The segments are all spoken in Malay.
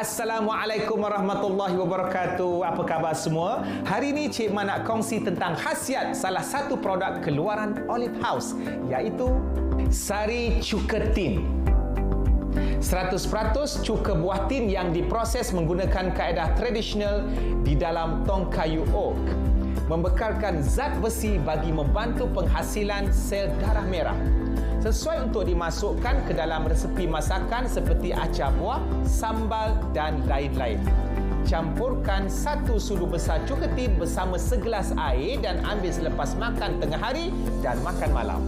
Assalamualaikum warahmatullahi wabarakatuh. Apa khabar semua? Hari ini Cik Man nak kongsi tentang khasiat salah satu produk keluaran Olive House, iaitu Sari Cuka Tin. 100% cuka buah tin yang diproses menggunakan kaedah tradisional di dalam tong kayu oak. Membekalkan zat besi bagi membantu penghasilan sel darah merah. Sesuai untuk dimasukkan ke dalam resepi masakan seperti acar buah, sambal dan lain-lain. Campurkan 1 sudu besar cuka tin bersama segelas air dan ambil selepas makan tengah hari dan makan malam.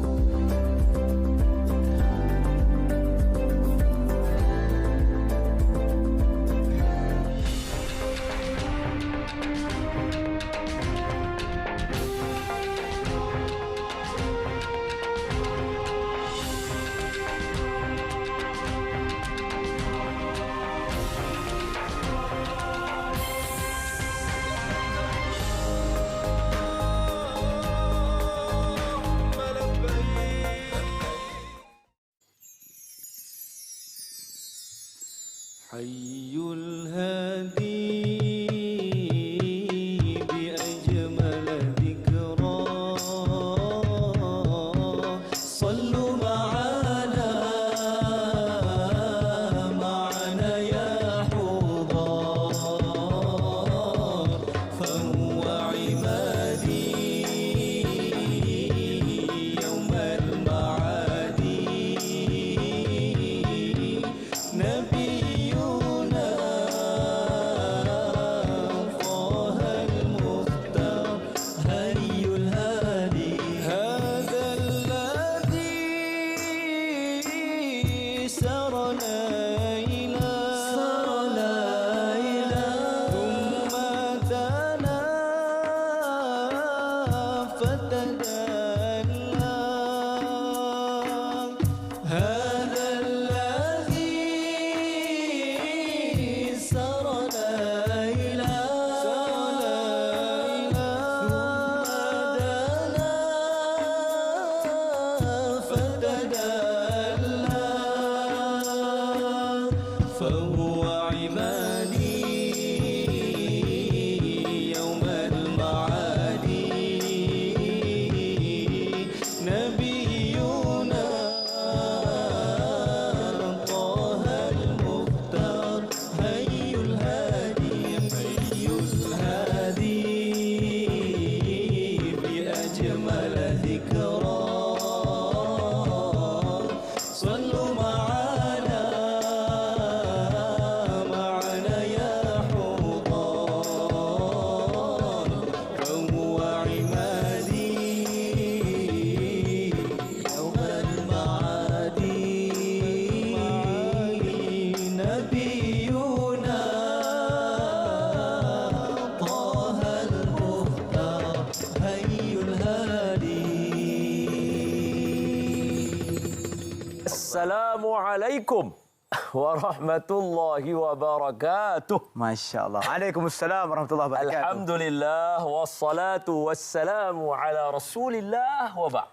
حي الهادي بأجمل ذكرى صلوا معنا يا حضار فهو عبادي يوم المعاد نبي فهو عمادي يوم المعاد نبينا طه المختار حي الهادي بأجمل ذكرى صلوا معنا يا حضار فهو عمادي يوم المعاد نبينا طه المختار حي الهادي. Assalamualaikum warahmatullahi wabarakatuh. Masya Allah. Waalaikumsalam warahmatullahi wabarakatuh. Alhamdulillah wassalatu wassalamu ala Rasulillah wa ba'd.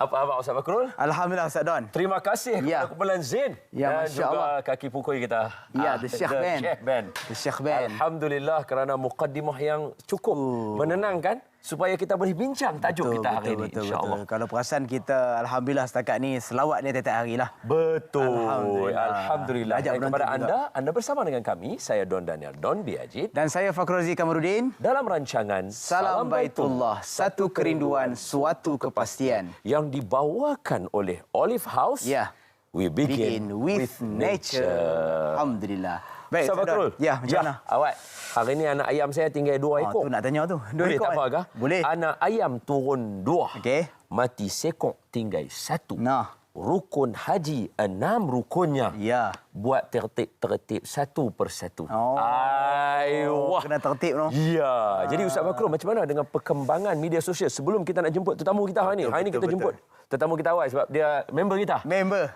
Apa khabar Ustaz Fakrul? Alhamdulillah Ustaz Don. Terima kasih kepada Ya. kumpulan Zain Ya, dan Masya juga Allah. kaki pukul kita. Ya, The Sheikh Band. Sheikh Band. The Sheikh Band. Alhamdulillah kerana mukaddimah yang cukup menenangkan supaya kita boleh bincang tajuk kita hari ini insya-Allah. Kalau perasan kita alhamdulillah setakat ni selawat ni tiap-tiap hari lah. Betul. Alhamdulillah. Alhamdulillah. Ajak Dan kepada penonton juga. anda bersama dengan kami, saya Don Daniel Don Biajid Dan saya Fakhruzi Kamarudin. dalam rancangan Salam Baitullah, satu kerinduan, suatu kepastian. yang dibawakan oleh Olive House. Ya. We begin with nature. Alhamdulillah. Baik, Ustaz Ustaz Don. Fakrul. Ya, macam mana? Awak, hari ini anak ayam saya tinggal 2 ekor. Tu nak tanya tu. Boleh tak apa kah? Boleh. Anak ayam turun 2. Okey. Mati sekok tinggal 1. Nah. Rukun haji 6 rukunnya. Ya. Buat tertib-tertib satu persatu. Oh. Wah. Kena tertib tu. Ya. Jadi Ustaz Fakrul, macam mana dengan perkembangan media sosial? Sebelum kita nak jemput tetamu kita hari ini. Hari ini kita betul. jemput tetamu kita awal sebab dia member kita. Member.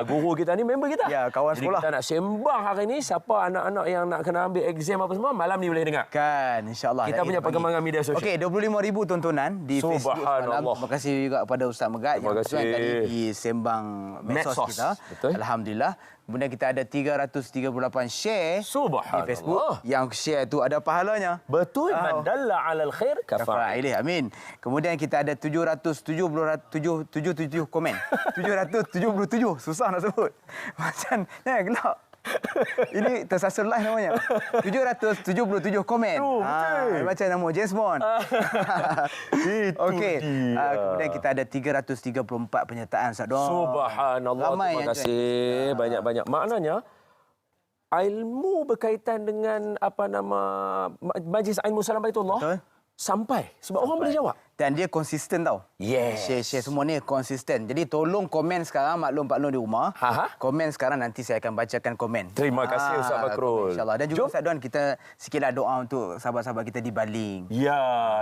Guru kita ni member kita. Ya, kawan Jadi sekolah. kita nak sembang hari ni, siapa anak-anak yang nak kena ambil exam apa semua, malam ni boleh dengar. Kan, insyaAllah. Kita punya perkembangan media sosial. Okey, 25,000 tontonan di Facebook semalam. Subhanallah. Terima kasih juga kepada Ustaz Megat Terima yang kebetulan kasih. tadi di sembang medsos Medsos. kita. Betul. Alhamdulillah. Kemudian kita ada 338 share di Subhanallah. Facebook. Yang share tu ada pahalanya. Betul. Man dalla 'alal khair kafa'il. Kafa'ilih, amin. Kemudian kita ada 777 komen. 777, susah nak sebut. Macam, gelap. Ini tersasul live namanya. 777 komen. Macam nama James Bond. Okey. Kemudian kita ada 334 penyertaan Ustaz Don. Subhanallah. Ramai Terima yang kasih banyak-banyak. Maknanya ilmu berkaitan dengan Majlis Ilmu Salam Baitullah Betul. sampai sebab orang boleh jawab. Dan dia konsisten tau. Yes. Share semua ni konsisten. Jadi tolong komen sekarang maklum-maklum di rumah. Komen sekarang, nanti saya akan bacakan komen. Terima kasih Ustaz Fakrul. InsyaAllah. Dan juga Ustaz Don, kita sikitlah doa untuk sahabat-sahabat kita di Baling. Ya,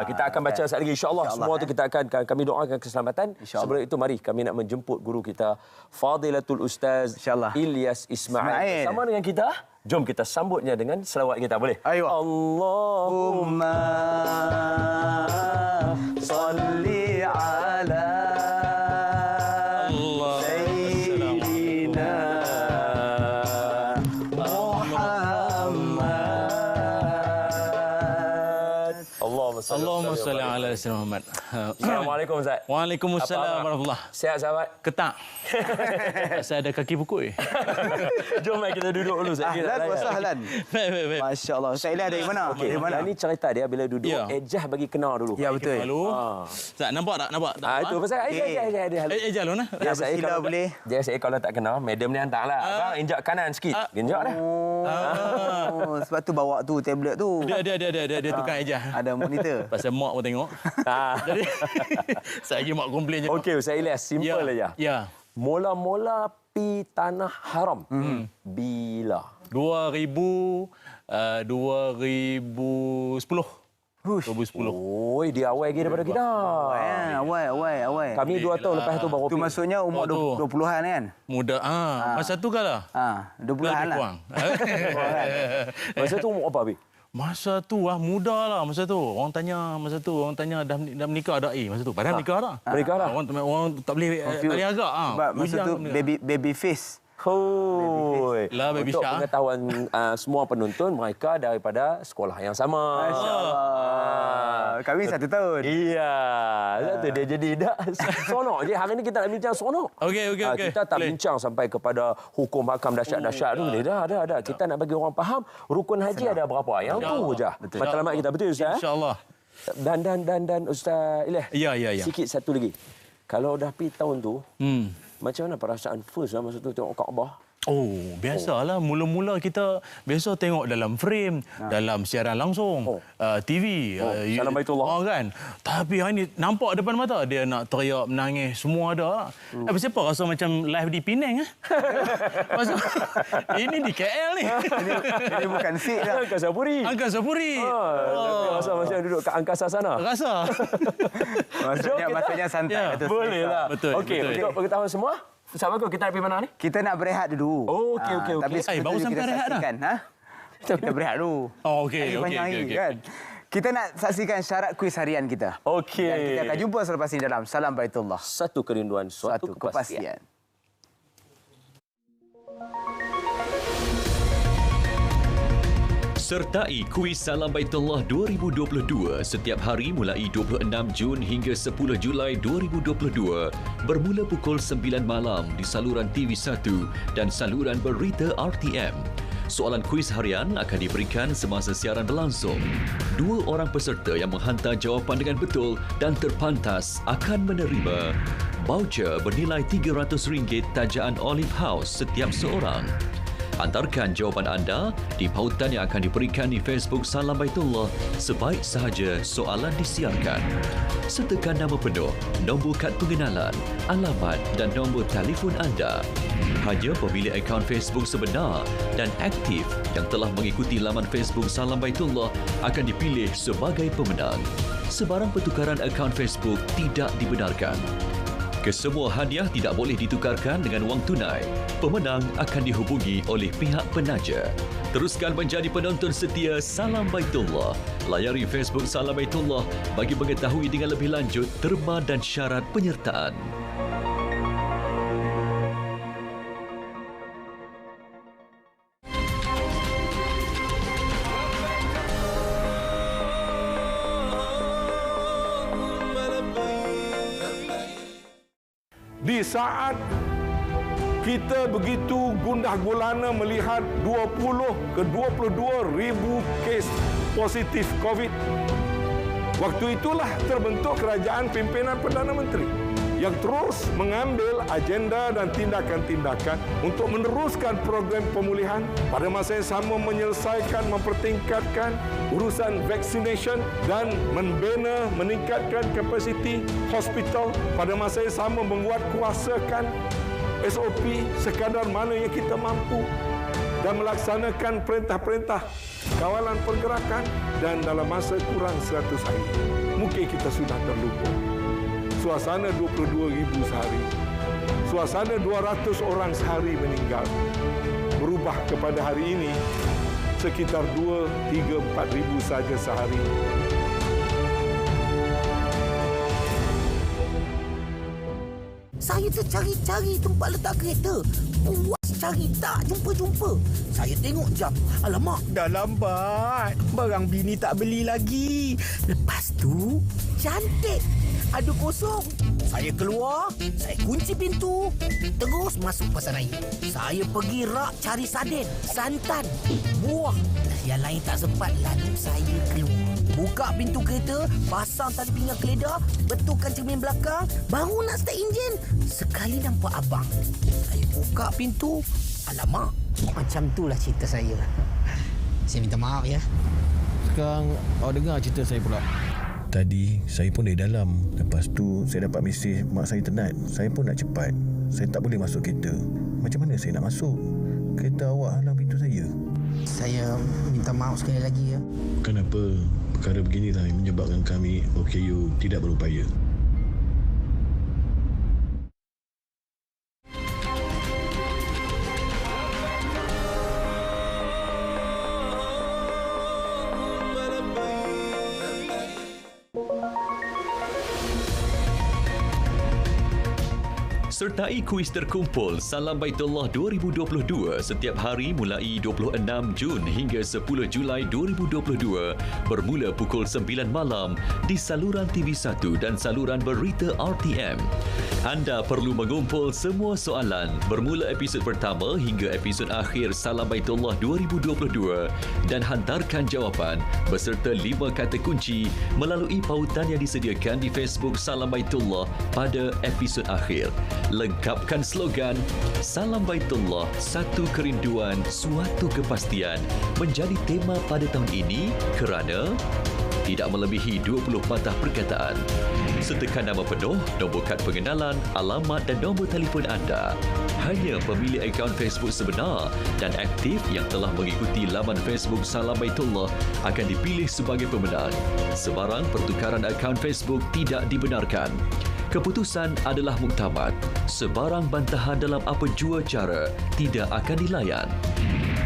kita akan baca sekali lagi insya-Allah. Semua tu kita akan kami doakan keselamatan. Sebelum itu mari kami nak menjemput guru kita Fadilatul Ustaz InsyaAllah. Ilyas Ismail. Bersama dengan kita. Jom kita sambutnya dengan selawat kita, boleh? Ayo. Allahumma salli ala Sayyidina Muhammad. Allahumma salli ala Sayyidina Muhammad. Assalamualaikum Ustaz. Waalaikumsalam Apa warahmatullahi. Sihat sahabat? Ketak. Saya ada kaki pukul. Jom mari kita duduk dulu Ustaz. Ahlan wa sahlan. Baik. Masya-Allah. Ustaz Ilyas dari mana? Okey, Dari mana? yang ni cerita dia bila duduk Ya. ejah bagi kenal dulu. Ya, betul. Lalu, Ustaz nampak tak? Nampak? Itu pasal ejah dia. Jalan lah. Dia saya bersila kalau boleh. Dia saya kalau tak kenal, madam ni hantarlah. Abang injak kanan sikit. Genjak dah. Oh, sebab tu bawa tu tablet tu. Dia tukang ejah. Ada monitor. Pasal mak pun tengok. Jadi, saya lagi mak komplain je. Okey, Ustaz Ilyas, simple aja. Ya. Mula-mula pi tanah haram. Bila? 2010. Hush. 2010. Oi, dia awal lagi daripada kita. Awal. Kami 2 tahun lepas tu baru Tu pi. maksudnya umur Oh, tu. 20-an kan? Muda. Masa tu kalah. 20-an lah. Kurang. Masa tu umur apa, Bi? Masa tu muda lah masa tu. Orang tanya dah menikah dah masa tu. Padahal menikah dah. Menikah dah. Orang tak boleh agak Sebab masa tu baby face. Hoi. Lah, Baby Untuk Syah. pengetahuan semua penonton, mereka daripada sekolah yang sama. Masya-Allah. Kami 1 tahun. Iya. Satu dia jadi dah sonok je. Hari ni kita nak bincang sonok. Okey. Kita tak bincang sampai kepada hukum hakam dahsyat-dahsyat tu. Dah. Kita nak bagi orang faham rukun haji ada berapa. Yang tu je. Matlamat kita betul Ustaz. InsyaAllah. Dan Ustaz Ilyas. Ya. Sikit satu lagi. Kalau dah pergi tahun tu, Hmm. macam mana perasaan first masa tu tengok Kaabah? Oh, biasalah. Mula-mula kita biasa tengok dalam frame, dalam siaran langsung, TV, Salam Baitullah. kan. Tapi hari ni nampak depan mata dia nak teriak, menangis, semua ada. Siapa rasa macam live di Penang Maksud, ini di KL ni. Ini bukan sik dah. Angkasa Puri. Rasa macam duduk kat angkasa sana. Rasa. Maksudnya santai. Ya, Boleh lah. Betul. Okey, untuk pengetahuan semua, sama aku kita nak pergi mana ni? Kita nak berehat dulu. Oh, okey. Tapi baru sampai rehat dah? Kita berehat dulu. Oh, okey. Lagi panjang lagi kan. Kita nak saksikan syarat kuis harian kita. Okey. Dan kita akan jumpa selepas ini dalam Salam Baitullah. Satu kerinduan, suatu kepastian. Sertai kuis Salam Baitullah 2022 setiap hari mulai 26 Jun hingga 10 Julai 2022 bermula pukul 9 malam di saluran TV1 dan saluran berita RTM. Soalan kuis harian akan diberikan semasa siaran berlangsung. 2 orang peserta yang menghantar jawapan dengan betul dan terpantas akan menerima voucher bernilai RM300 tajaan Olive House setiap seorang. Hantarkan jawapan anda di pautan yang akan diberikan di Facebook Salam Baitullah sebaik sahaja soalan disiarkan. Sertakan nama penuh, nombor kad pengenalan, alamat dan nombor telefon anda. Hanya pemilik akaun Facebook sebenar dan aktif yang telah mengikuti laman Facebook Salam Baitullah akan dipilih sebagai pemenang. Sebarang pertukaran akaun Facebook tidak dibenarkan. Kesemua hadiah tidak boleh ditukarkan dengan wang tunai. Pemenang akan dihubungi oleh pihak penaja. Teruskan menjadi penonton setia Salam Baitullah. Layari Facebook Salam Baitullah bagi mengetahui dengan lebih lanjut terma dan syarat penyertaan. Di saat kita begitu gundah gulana melihat 20 ke 22 ribu kes positif COVID, waktu itulah terbentuk kerajaan pimpinan Perdana Menteri yang terus mengambil agenda dan tindakan-tindakan untuk meneruskan program pemulihan, pada masa yang sama menyelesaikan, mempertingkatkan urusan vaccination dan membina, meningkatkan kapasiti hospital, pada masa yang sama menguatkuasakan SOP sekadar mana yang kita mampu dan melaksanakan perintah-perintah kawalan pergerakan, dan dalam masa kurang 100 hari mungkin kita sudah terlupa. Suasana 22,000 sehari, suasana 200 orang sehari meninggal, berubah kepada hari ini sekitar 2, 3, 4 ribu saja sehari. Saya tercari-cari tempat letak kereta. Puas cari tak jumpa-jumpa. Saya tengok jam. Alamak, dah lambat. Barang bini tak beli lagi. Lepas tu, cantik. Ada kosong. Saya keluar, saya kunci pintu, terus masuk pasar raya. Saya pergi rak cari sarden, santan, buah. Yang lain tak sempat, lalu saya keluar. Buka pintu kereta, pasang tali pinggang keledar, betulkan cermin belakang, baru nak start enjin. Sekali nampak abang. Saya buka pintu, alamak, macam itulah cerita saya. Saya minta maaf ya. Sekarang awak dengar cerita saya pula. Tadi saya pun dari dalam. Lepas tu saya dapat mesej mak saya tenat. Saya pun nak cepat. Saya tak boleh masuk kereta. Macam mana saya nak masuk? Kereta awak halang pintu saya. Saya minta maaf sekali lagi ya. Kenapa perkara beginilah yang menyebabkan kami OKU tidak berupaya? Sertai kuis terkumpul Salam Baitullah 2022 setiap hari mulai 26 Jun hingga 10 Julai 2022 bermula pukul 9 malam di saluran TV1 dan saluran berita RTM. Anda perlu mengumpul semua soalan bermula episod pertama hingga episod akhir Salam Baitullah 2022 dan hantarkan jawapan beserta 5 kata kunci melalui pautan yang disediakan di Facebook Salam Baitullah pada episod akhir. Lengkapkan slogan Salam Baitullah, satu kerinduan, suatu kepastian menjadi tema pada tahun ini kerana tidak melebihi 20 patah perkataan. Sertakan nama penuh, nombor kad pengenalan, alamat dan nombor telefon anda. Hanya pemilik akaun Facebook sebenar dan aktif yang telah mengikuti laman Facebook Salam Baitullah akan dipilih sebagai pemenang. Sebarang pertukaran akaun Facebook tidak dibenarkan. Keputusan adalah muktamad. Sebarang bantahan dalam apa jua cara tidak akan dilayan.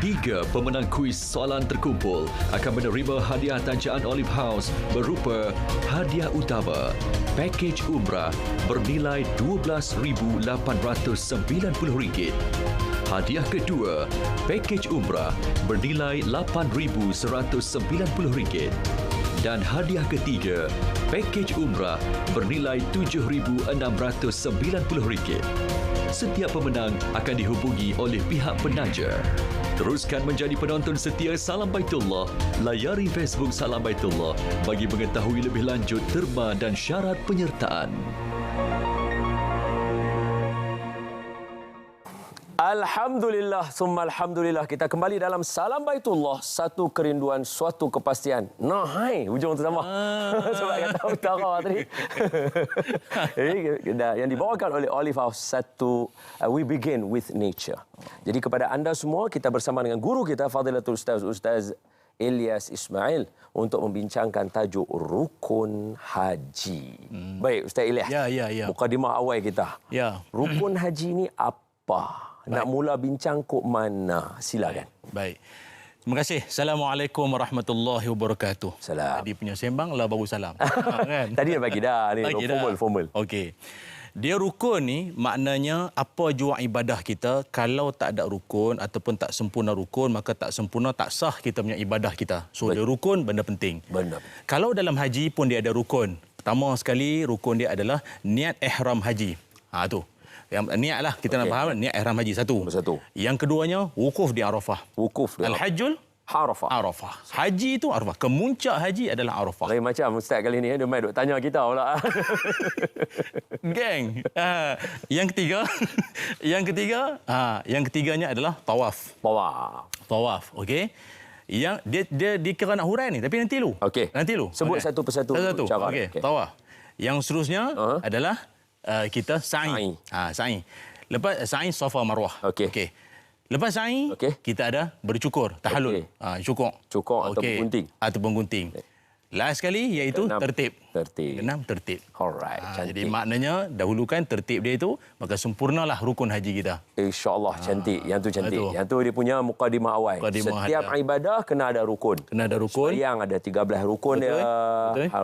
3 pemenang kuis soalan terkumpul akan menerima hadiah tancaan Olive House berupa hadiah utama, pakej umrah bernilai RM12,890. Hadiah kedua, pakej umrah bernilai RM8,190. Dan hadiah ketiga, pakej umrah bernilai RM7,690. Setiap pemenang akan dihubungi oleh pihak penaja. Teruskan menjadi penonton setia Salam Baitullah. Layari Facebook Salam Baitullah bagi mengetahui lebih lanjut terma dan syarat penyertaan. Alhamdulillah, summa alhamdulillah. Kita kembali dalam Salam Baitullah, satu kerinduan, suatu kepastian. Nah, hai, hujung tu sama. Sebab kata utara tadi. Yang dibawakan oleh Olive House, satu We Begin with Nature. Jadi kepada anda semua, kita bersama dengan guru kita, Fadilatul Ustaz Ilyas Ismail untuk membincangkan tajuk rukun haji. Baik, Ustaz Ilyas. Ya. Mukadimah awal kita. Ya. Rukun haji ni apa? Nak mula bincang kok mana? Silakan. Baik. Terima kasih. Assalamualaikum warahmatullahi wabarakatuh. Salam. Tadi punya sembang lah baru salam. Kan? Tadi dah bagi dah ni. Bagi dah. Formal. Okey. Dia rukun ni maknanya apa jua ibadah kita, kalau tak ada rukun ataupun tak sempurna rukun, maka tak sempurna, tak sah kita punya ibadah kita. So dia rukun, benda penting. Benar. Kalau dalam haji pun dia ada rukun. Pertama sekali rukun dia adalah niat ihram haji. Tu. Yang niat lah kita nak faham niat ihram haji satu. Yang keduanya wukuf di Arafah. Wukuf di Al-Hajjul Arafah. Haji itu Arafah. Kemuncak haji adalah Arafah. Lain macam Ustaz kali ni dia mai duk tanya kita pula. Geng. Yang ketiganya adalah tawaf. Tawaf, okey. Yang dia dikira nak hurai ni tapi nanti lu. Okey. Nanti lu. Sebut satu persatu. Okey, tawaf. Yang seterusnya adalah kita sa'i. Sa'i. Lepas sa'i Safa Marwah. Okey. Lepas sa'i kita ada bercukur, tahallul. Cukur ataupun gunting. Last sekali iaitu tertib. Tertib. Alright. Jadi maknanya dahulukan tertib dia itu, maka sempurnalah rukun haji kita. InsyaAllah cantik. Yang tu cantik. Itu. Yang tu dia punya mukadimah awal. Setiap ibadah kena ada rukun. Sembahyang ada 13 rukun dia.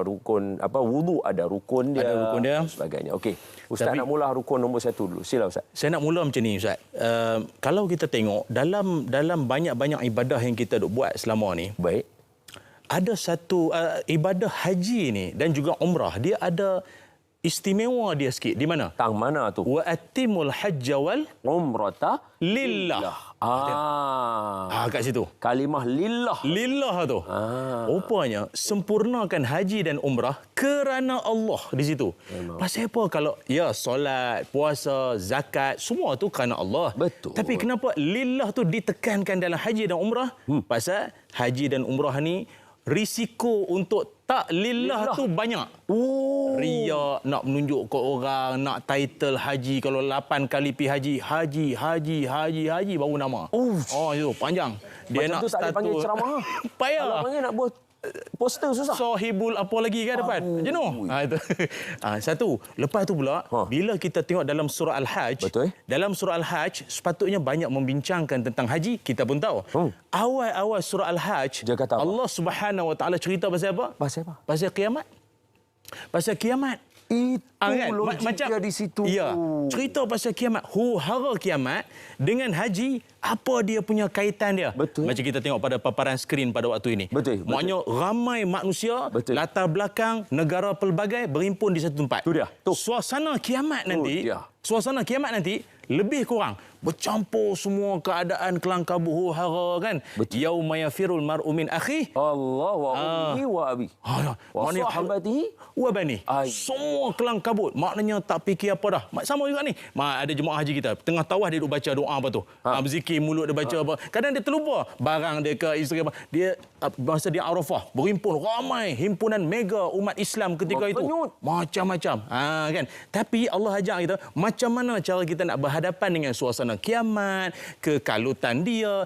Rukun wudu ada rukun dia. Sebagainya. Okey. Ustaz nak mula rukun nombor 1 dulu. Sila Ustaz. Saya nak mula macam ni Ustaz. Kalau kita tengok dalam banyak-banyak ibadah yang kita duk buat selama ni. Baik. Ada satu ibadah haji ni dan juga umrah, dia ada istimewa dia sikit. Di mana? Tang mana tu? Wa atimul hajja wal umrata lillah. Kat situ. Kalimah lillah. Lillah tu. Rupanya sempurnakan haji dan umrah kerana Allah di situ. Pasal apa kalau solat, puasa, zakat, semua tu kerana Allah. Betul. Tapi kenapa lillah tu ditekankan dalam haji dan umrah? Pasal haji dan umrah ni risiko untuk tak lillah tu banyak. Riya, nak menunjuk ke orang, nak title haji, kalau 8 kali pergi haji baru nama. Itu panjang. Dia macam nak tu tak boleh panggil ceramah. Payah. Kalau panggil nak buat poster susah. Sahibul apa lagi kan depan? Jenuh. Itu. Satu. Lepas tu pula, bila kita tengok dalam surah Al-Hajj, dalam surah Al-Hajj sepatutnya banyak membincangkan tentang haji, kita pun tahu. Awal-awal surah Al-Hajj, Allah Subhanahu Wa Taala cerita pasal apa? Pasal kiamat. Pasal kiamat. Itu kan? logiknya di situ. Ya, cerita pasal kiamat. Huru-hara kiamat dengan haji, apa dia punya kaitan dia? Betul. Macam kita tengok pada paparan skrin pada waktu ini. Maknanya ramai manusia, latar belakang, negara pelbagai berhimpun di satu tempat. Itu dia. Suasana kiamat nanti lebih kurang bercampur semua keadaan kelang kabut huru-hara kan. Yauma yafirul mar'u min akhihi Allah wa ummihi wa abi. Wa sahabatihi wa bani. Semua kelang kabut. Maknanya tak fikir apa dah. Sama juga ni. Ada jemaah haji kita. Tengah tawaf dia duk baca doa apa tu. Berzikir mulut dia baca apa. Kadang dia terlupa barang dia ke isteri apa. Dia masa dia Arafah berhimpun ramai himpunan mega umat Islam ketika itu. Macam-macam. Kan. Tapi Allah ajak kita macam mana cara kita nak berhadapan dengan suasana kiamat, kekalutan dia.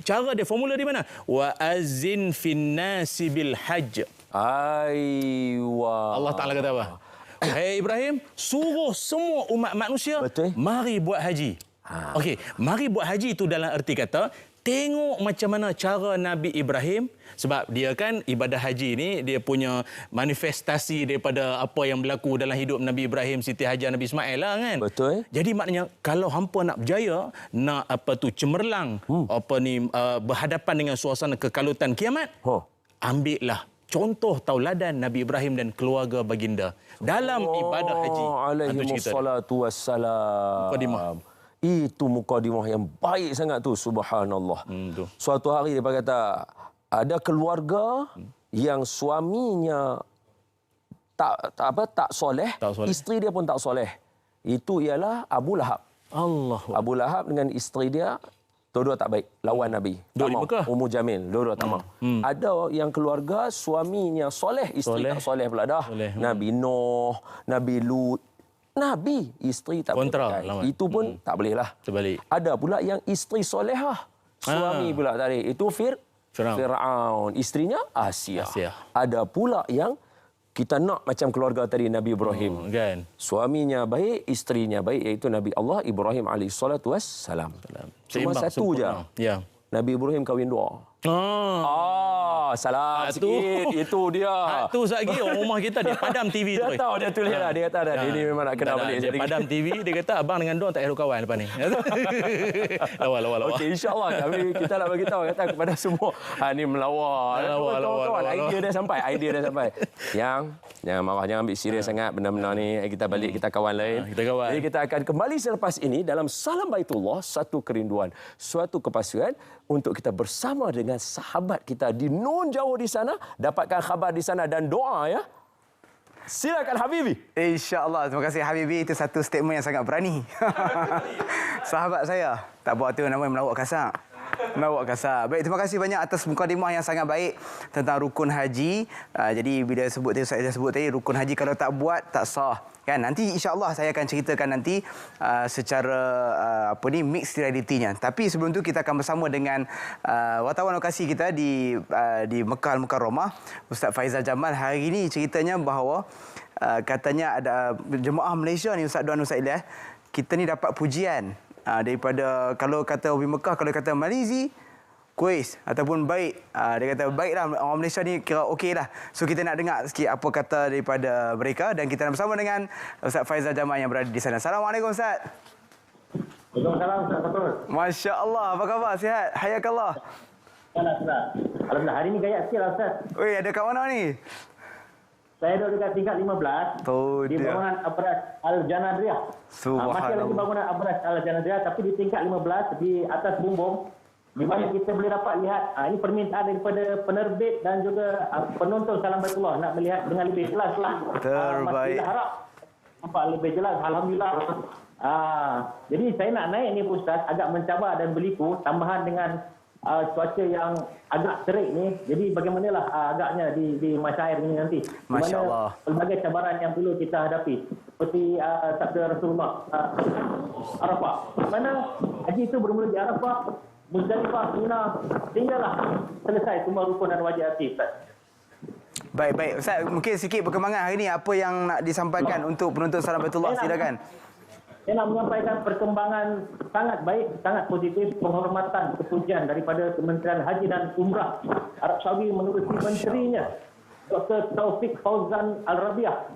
Cara dia formula di mana? Wa azin fin nasi bil hajj. Allah Taala kata apa? Hai Ibrahim, suruh semua umat manusia mari buat haji. Okey, mari buat haji itu dalam erti kata tengok macam mana cara Nabi Ibrahim, sebab dia kan ibadah haji ni dia punya manifestasi daripada apa yang berlaku dalam hidup Nabi Ibrahim, Siti Hajar, Nabi Ismail lah kan. Jadi maknanya kalau hampa nak berjaya, nak cemerlang berhadapan dengan suasana kekalutan kiamat, ambillah contoh tauladan Nabi Ibrahim dan keluarga baginda dalam ibadah haji. Alaihi wassalatu wassalam. Itu mukadimah yang baik sangat tu, subhanallah. Suatu hari dia kata ada keluarga yang suaminya tak soleh, isteri dia pun tak soleh. Itu ialah Abu Lahab. Abu Lahab dengan isteri dia dua-dua tak baik, lawan Nabi. Ummu Jamil, dua-dua tak mau. Ada yang keluarga suaminya soleh, isteri tak soleh pula dah. Nabi Nuh, Nabi Lut. Nabi, isteri tak boleh. Itu pun tak boleh lah. Terbalik. Ada pula yang isteri solehah, suami pula tadi. Itu Firaun. Isterinya Asia. Ada pula yang kita nak macam keluarga tadi Nabi Ibrahim. Kan? Suaminya baik, isterinya baik, iaitu Nabi Allah Ibrahim alaihissalatu wassalam. Cuma satu je. Ya. Nabi Ibrahim kahwin 2. Salah sikit. Itu dia. Tu lagi orang rumah kita dia padam TV tu. Dia tahu, dia tulis lah. Dia kata dah, ini memang nak kena balik. Dia padam TV, dia kata abang dengan Don tak ada kawan lepas ni. Lawa. Okey, insya-Allah kita nak bagi tahu kata kepada semua. Ni melawar. Kawan-kawan, idea dah sampai. Yang jangan marah, jangan ambil serius sangat benda-benda ni. Kita balik, kita kawan lain. Kita kawan. Jadi kita akan kembali selepas ini dalam Salam Baitullah, satu kerinduan, suatu kepastian untuk kita bersama dengan sahabat kita di nun jauh di sana, dapatkan khabar di sana dan doa ya. Silakan Habibi. InsyaAllah. Terima kasih Habibi. Itu satu statement yang sangat berani. Sahabat saya. Tak buat tu namanya melawak kasar. Baik, terima kasih banyak atas mukadimah yang sangat baik tentang rukun haji. Jadi bila saya sebut tadi rukun haji kalau tak buat tak sah. Kan nanti insya-Allah saya akan ceritakan nanti secara mixed reality-nya. Tapi sebelum tu kita akan bersama dengan wartawan lokasi kita di Mekah Al-Mukarramah, Ustaz Faizal Jamal. Hari ini ceritanya bahawa katanya ada jemaah Malaysia ni Ustaz Don, Ustaz Ilyas, kita ni dapat pujian daripada kalau kata orang Mekah, kalau kata Malaysia kuis ataupun baik, dia kata baiklah orang Malaysia ni kira okeylah. So kita nak dengar sikit apa kata daripada mereka dan kita nak bersama dengan Ustaz Faizal Jamal yang berada di sana. Assalamualaikum Ustaz. Waalaikumsalam Ustaz Fatul. Masya-Allah, apa khabar? Sihat? Hayakallah. Alhamdulillah, hari ni gaya sikit lah Ustaz. Oi, ada kat mana ni? Saya duduk dekat tingkat 15 di bangunan Abras Al-Janadriyah. Masih lagi bangunan Abras Al-Janadriyah tapi di tingkat 15 di atas bumbung di mana kita boleh dapat lihat ini permintaan daripada penerbit dan juga penonton Salam Baitullah nak melihat dengan lebih jelas lah. Terbaik. Kita harap nampak lebih jelas. Alhamdulillah. Jadi saya nak naik ni Ustaz agak mencabar dan berliku tambahan dengan cuaca yang agak terik ni. Jadi bagaimanalah agaknya di masa air ini nanti. Masya-Allah. Pelbagai cabaran yang perlu kita hadapi. Seperti sabda Rasulullah Arafah. Mana haji itu bermula di Arafah, Muzdalifah, Mina, sehinggalah selesai semua rukun dan wajib haji Ustaz. Baik. Ustaz, mungkin sikit perkembangan hari ini apa yang nak disampaikan untuk penonton Salam Baitullah, silakan. Saya nak menyampaikan perkembangan sangat baik, sangat positif, penghormatan, kepujian daripada Kementerian Haji dan Umrah Arab Saudi menerusi menterinya Dr. Taufik Fauzan Al-Rabiah.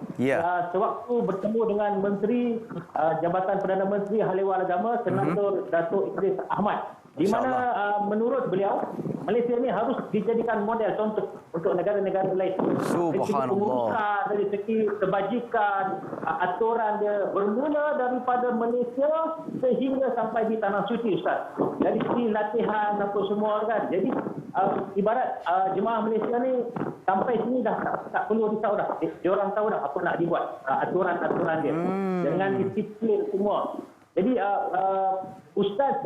Sewaktu bertemu dengan Menteri Jabatan Perdana Menteri Hal Ehwal Agama Senator Datuk Idris Ahmad, di mana menurut beliau Malaysia ini harus dijadikan model contoh untuk negara-negara lain. Subhanallah. Dari segi kebajikan, aturan dia bermula daripada Malaysia sehingga sampai di tanah suci Ustaz. Dari segi latihan apa semua kan. Jadi ibarat jemaah Malaysia ni sampai sini dah tak perlu risau dah. Dia orang tahu dah apa nak dibuat. Aturan-aturan dia. Dengan disiplin semua. Jadi Ustaz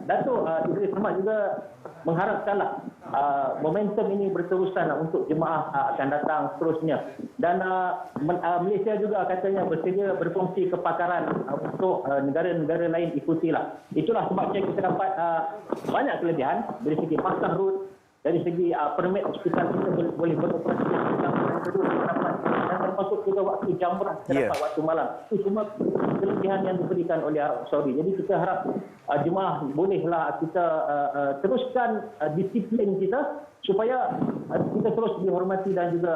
Datuk Idris Ahmad juga mengharapkanlah momentum ini berterusan untuk jemaah akan datang seterusnya. Dan Malaysia juga katanya bersedia berfungsi kepakaran untuk negara-negara lain ikutilah. Itulah sebabnya kita dapat banyak kelebihan dari segi pasang route, dari segi permit hospital kita boleh beroperasi dan kedua kita dapat dan termasuk juga waktu jamrah kita dapat waktu malam. Itu semua kelebihan yang diberikan oleh Arab Saudi. Jadi kita harap jemaah bolehlah kita teruskan disiplin kita supaya kita terus dihormati dan juga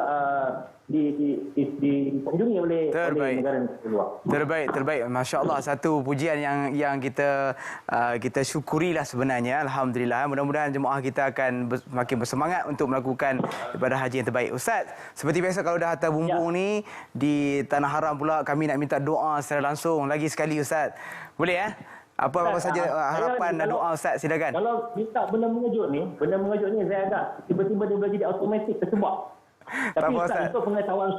dikunjungi oleh negara luar. Terbaik. Masya-Allah, satu pujian yang kita syukurilah sebenarnya. Alhamdulillah. Mudah-mudahan jemaah kita akan makin bersemangat untuk melakukan ibadah haji yang terbaik. Ustaz, seperti biasa kalau dah hantar bumbung ni di Tanah Haram pula kami nak minta doa secara langsung lagi sekali Ustaz. Boleh Apa saja harapan dan doa Ustaz, silakan. Kalau minta benda mengejut ni saya agak tiba-tiba dia boleh jadi automatik tersebab. Tapi Ustaz, untuk pengetahuan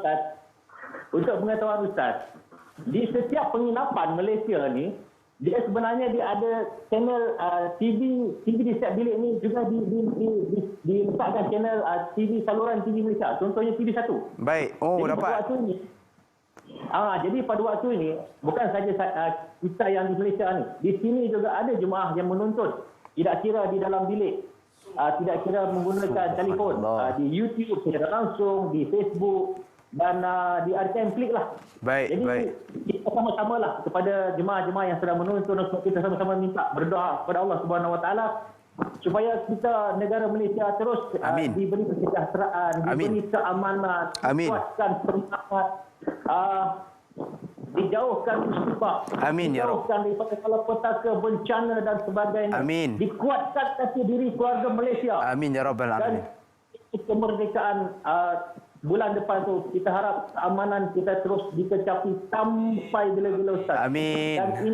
Ustaz, di setiap penginapan Malaysia ni, dia sebenarnya dia ada channel TV di setiap bilik ni juga diletakkan channel TV, saluran TV Malaysia. Contohnya TV1. Baik. Dapat. Jadi pada waktu ini bukan saja kita yang di Malaysia ni, di sini juga ada jemaah yang menonton. Tidak kira di dalam bilik tidak kira menggunakan telefon. Di YouTube secara langsung, di Facebook dan di RTM Klik lah. Baik, jadi baik. kita sama-sama lah kepada jemaah-jemaah yang sedang menonton, kita sama-sama minta berdoa kepada Allah Subhanahu Wa Taala supaya kita negara Malaysia terus diberi kesejahteraan, diberi keamanan, dikuatkan semangat, dijauhkan musibah, dijauhkan daripada malapetaka, bencana dan sebagainya. Dikuatkan kaki diri keluarga Malaysia. Amin ya rabbal alamin. Dan kemerdekaan bulan depan tu kita harap keamanan kita terus dikecapi sampai bila-bila Ustaz. Amin. Dan ini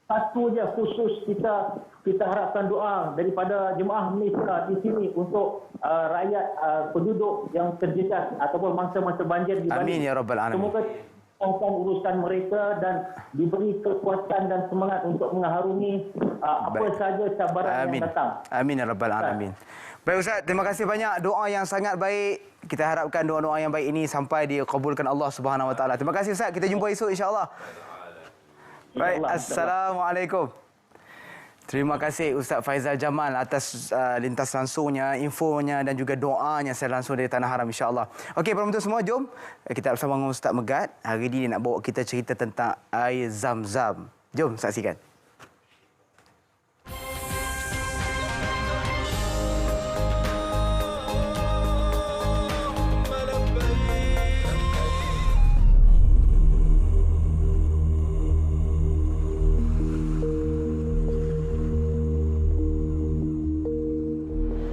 satu je khusus kita harapkan doa daripada jemaah Malaysia di sini untuk rakyat penduduk yang terjejas ataupun mangsa-mangsa banjir di Bali. Amin ya rabbal alamin. Semoga akan urusan mereka dan diberi kekuatan dan semangat untuk mengharungi apa saja cabaran yang datang. Amin ya rabbal alamin. Baik Ustaz, terima kasih banyak doa yang sangat baik. Kita harapkan doa-doa yang baik ini sampai dikabulkan Allah Subhanahu Wa Taala. Terima kasih Ustaz. Kita jumpa esok insya-Allah. Baik, assalamualaikum. Terima kasih Ustaz Faizal Jamal atas lintas langsungnya, infonya dan juga doanya saya langsung dari Tanah Haram insya-Allah. Okey, para penonton semua, jom kita bersama dengan Ustaz Megat. Hari ini dia nak bawa kita cerita tentang air Zam-Zam. Jom saksikan.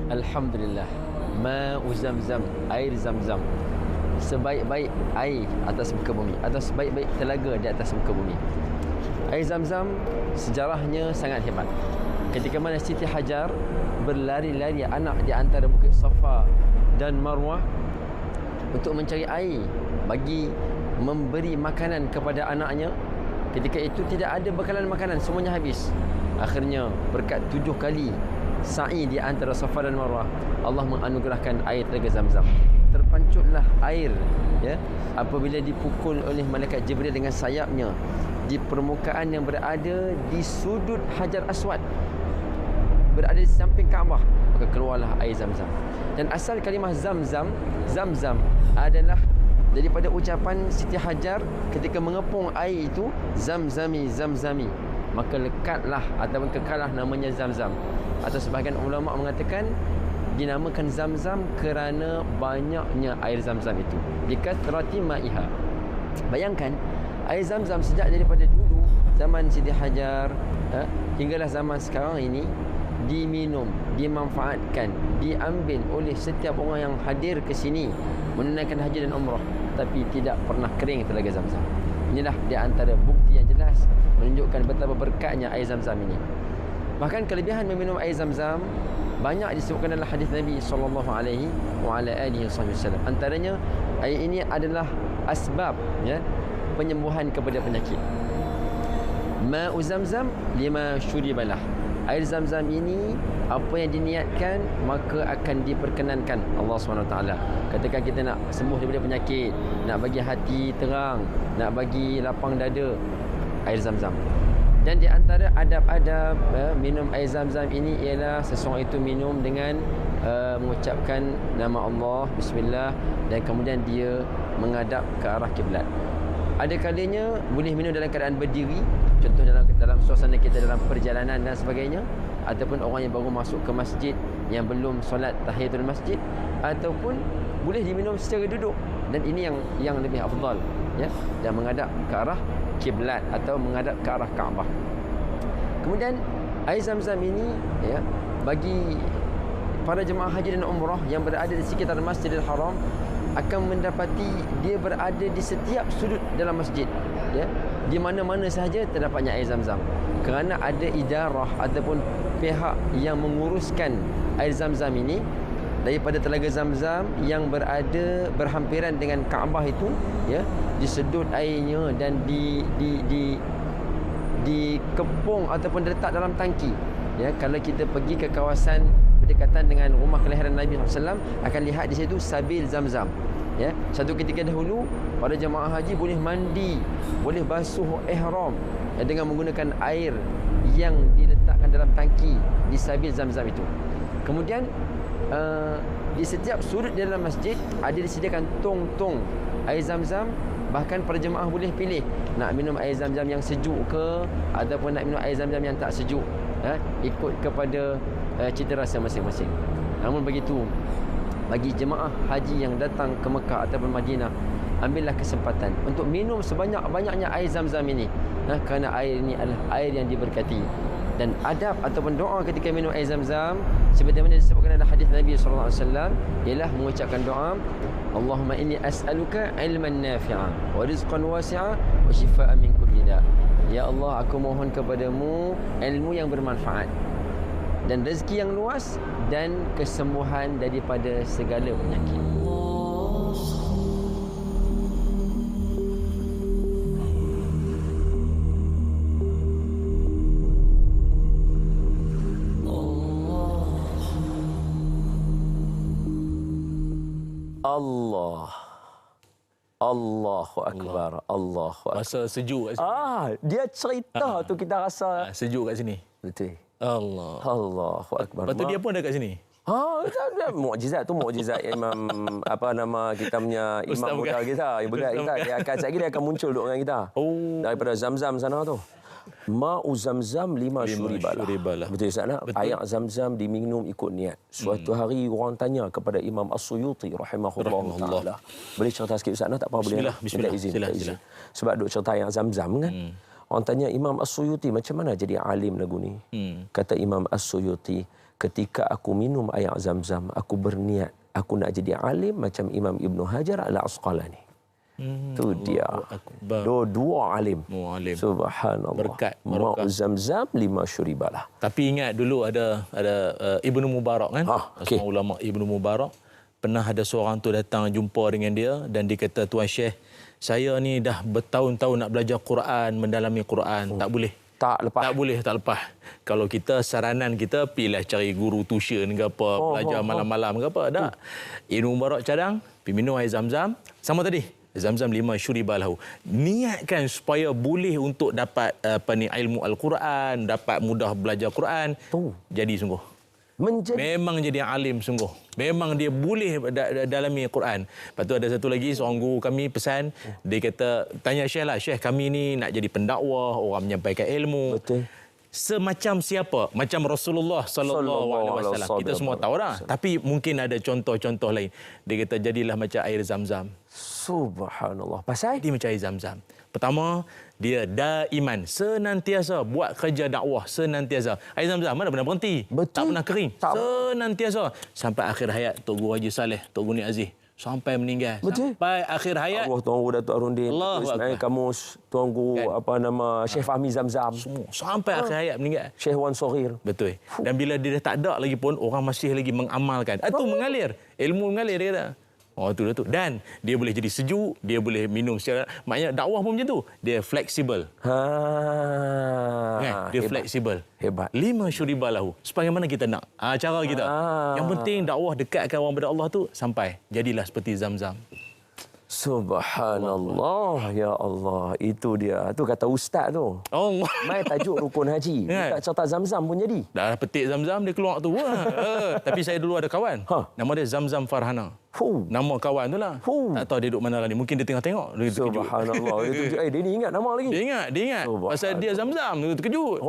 Alhamdulillah, ma'u Zamzam, air Zamzam, sebaik-baik air atas muka bumi, atau sebaik-baik telaga di atas muka bumi. Air Zamzam sejarahnya sangat hebat. Ketika mana Siti Hajar berlari-lari anak di antara bukit Safa dan Marwah untuk mencari air bagi memberi makanan kepada anaknya, ketika itu tidak ada bekalan makanan, semuanya habis. Akhirnya berkat 7 kali sa'i di antara Safa dan Marwah, Allah menganugerahkan air telaga Zamzam. Terpancutlah air apabila dipukul oleh malaikat Jibril dengan sayapnya di permukaan yang berada di sudut Hajar Aswad, berada di samping Kaabah, maka keluarlah air Zamzam. Dan asal kalimah Zamzam adalah daripada ucapan Siti Hajar ketika mengepung air itu, Zamzami, Zamzami, maka lekatlah ataupun kekallah namanya Zamzam. Atau sebahagian ulama mengatakan dinamakan Zamzam kerana banyaknya air Zamzam itu, dikathrati ma'iha. Bayangkan air Zamzam sejak daripada dulu zaman Siti Hajar hinggalah zaman sekarang ini diminum, dimanfaatkan, diambil oleh setiap orang yang hadir ke sini menunaikan haji dan umrah, tapi tidak pernah kering telaga Zamzam. Inilah di antara bukti yang jelas menunjukkan betapa berkatnya air Zamzam ini. Bahkan kelebihan meminum air Zamzam banyak disebutkan dalam hadis Nabi SAW. Antaranya air ini adalah asbab penyembuhan kepada penyakit. Ma'u Zamzam lima syuribalah. Air Zamzam ini apa yang diniatkan maka akan diperkenankan Allah SWT. Ketika kita nak sembuh daripada penyakit, nak bagi hati terang, nak bagi lapang dada, air Zamzam. Dan di antara adab-adab minum air Zamzam ini ialah seseorang itu minum dengan mengucapkan nama Allah, bismillah, dan kemudian dia menghadap ke arah kiblat. Ada kalanya boleh minum dalam keadaan berdiri, contoh dalam suasana kita dalam perjalanan dan sebagainya, ataupun orang yang baru masuk ke masjid yang belum solat tahiyatul masjid, ataupun boleh diminum secara duduk, dan ini yang lebih afdal dan menghadap ke arah kiblat atau menghadap ke arah Kaabah. Kemudian air Zamzam ini bagi para jemaah haji dan umrah yang berada di sekitar Masjidil Haram akan mendapati dia berada di setiap sudut dalam masjid, di mana-mana sahaja terdapatnya air Zamzam, kerana ada idarah ataupun pihak yang menguruskan air Zamzam ini daripada telaga Zamzam yang berada berhampiran dengan Kaabah itu, disedut airnya dan dikepung ataupun diletak dalam tangki. Kalau kita pergi ke kawasan berdekatan dengan rumah kelahiran Nabi SAW, akan lihat di situ sabil Zamzam. Satu ketika dahulu para jemaah haji boleh mandi, boleh basuh ihram dengan menggunakan air yang diletakkan dalam tangki di sabil Zamzam itu. Kemudian di setiap sudut di dalam masjid ada disediakan tong-tong air Zam-Zam. Bahkan para jemaah boleh pilih nak minum air Zam-Zam yang sejuk ke ataupun nak minum air Zam-Zam yang tak sejuk, ikut kepada cita rasa masing-masing. Namun begitu, bagi jemaah haji yang datang ke Mekah ataupun Madinah, ambillah kesempatan untuk minum sebanyak-banyaknya air Zam-Zam ini, kerana air ini adalah air yang diberkati. Dan adab ataupun doa ketika minum air Zam-Zam seperti mana disebutkan dalam hadis Nabi SAW ialah mengucapkan doa, Allahumma inni as'aluka ilman nafi'an wa rizqan wasi'an wa shifaa'an min kulli da'. Ya Allah, aku mohon kepadamu ilmu yang bermanfaat dan rezeki yang luas dan kesembuhan daripada segala penyakit. Allahu Akbar. Allahu Akbar. Masa sejuk kat sini. Dia cerita tu kita rasa sejuk kat sini. Betul. Allahu Akbar. Lepas tu dia pun ada kat sini. Mukjizat tu mukjizat Imam apa nama kita punya Imam muda kita, dia akan sekali dia akan muncul duk dengan kita. Daripada Zam-Zam sana tu. Ma'u Zam-Zam 5 syuribalah. Betul Ustaz nak? Air Zam-Zam diminum ikut niat. Suatu hari orang tanya kepada Imam As-Suyuti rahimahullah taala. Boleh cerita sikit Ustaz nak? Tak apa boleh. Bismillah. Izin. Sebab duk cerita air Zam-Zam kan. Orang tanya Imam As-Suyuti macam mana jadi alim lagu ni? Kata Imam As-Suyuti, ketika aku minum air Zam-Zam, aku berniat aku nak jadi alim macam Imam Ibn Hajar Al-Asqalani. Itu dia. Dua alim. Subhanallah. Berkat. Ma'u Zam-Zam 5 syuribalah. Tapi ingat dulu ada Ibnu Mubarak kan? Semua ulama Ibnu Mubarak. Pernah ada seorang tu datang jumpa dengan dia dan dia kata, Tuan Syekh, saya ni dah bertahun-tahun nak belajar Quran, mendalami Quran. Tak boleh. Tak lepas. Kalau kita saranan kita pilih cari guru tuition ke apa, belajar malam-malam ke apa, tak. Ibnu Mubarak cadang, pergi minum air Zam-Zam. Sama tadi. Zam-Zam 5 syuribalahu. Niatkan supaya boleh untuk dapat ilmu Al-Quran, dapat mudah belajar Quran. Jadi sungguh. Memang jadi alim sungguh. Memang dia boleh dalami Quran. Lepas tu ada satu lagi seorang guru kami pesan, dia kata, tanya Syekh lah, Syekh kami ni nak jadi pendakwah, orang menyampaikan ilmu. Betul. Semacam siapa? Macam Rasulullah sallallahu alaihi wasallam. Kita semua tahu dah. Tapi mungkin ada contoh-contoh lain. Dia kata jadilah macam air Zam-Zam. Subhanallah. Pasal dia macam air Zam-Zam. Pertama, dia daiman, senantiasa buat kerja dakwah, senantiasa. Air Zam-Zam mana pernah berhenti. Betul. Tak pernah kering. Senantiasa sampai akhir hayat Tok Guru Haji Saleh, Tok Guru Ni Aziz. Sampai meninggal. Betul. Sampai akhir hayat. Allah Tuan Guru Datuk Arundin, Ismail Kamus, Tuan Guru Syekh Fahmi Zam-Zam. Semua. Sampai akhir hayat meninggal. Syekh Wan Soghir. Betul. Dan bila dia dah tak ada lagi pun, orang masih lagi mengamalkan. Itu mengalir. Ilmu mengalir dia kata. Itu dah tu. Dan dia boleh jadi sejuk, dia boleh minum secara, maknanya dakwah pun macam tu. Dia fleksibel. Dia fleksibel. Hebat. 5 syuribalahu. Sebagaimana kita nak. Cara kita. Yang penting dakwah dekatkan orang pada Allah tu sampai. Jadilah seperti Zam-Zam. Subhanallah, ya Allah. Itu dia. Tu kata ustaz tu. Mai tajuk rukun haji. Bukan cerita Zam-Zam pun jadi. Dah petik Zam-Zam dia keluar tu. Tapi saya dulu ada kawan. Nama dia Zam-Zam Farhana. Nama kawan tu lah. Tak tahu dia duduk mana lah ni. Mungkin dia tengah tengok. Dia Subhanallah. Dia ni ingat nama lagi. Dia ingat. Pasal dia Zam-Zam. Dia terkejut.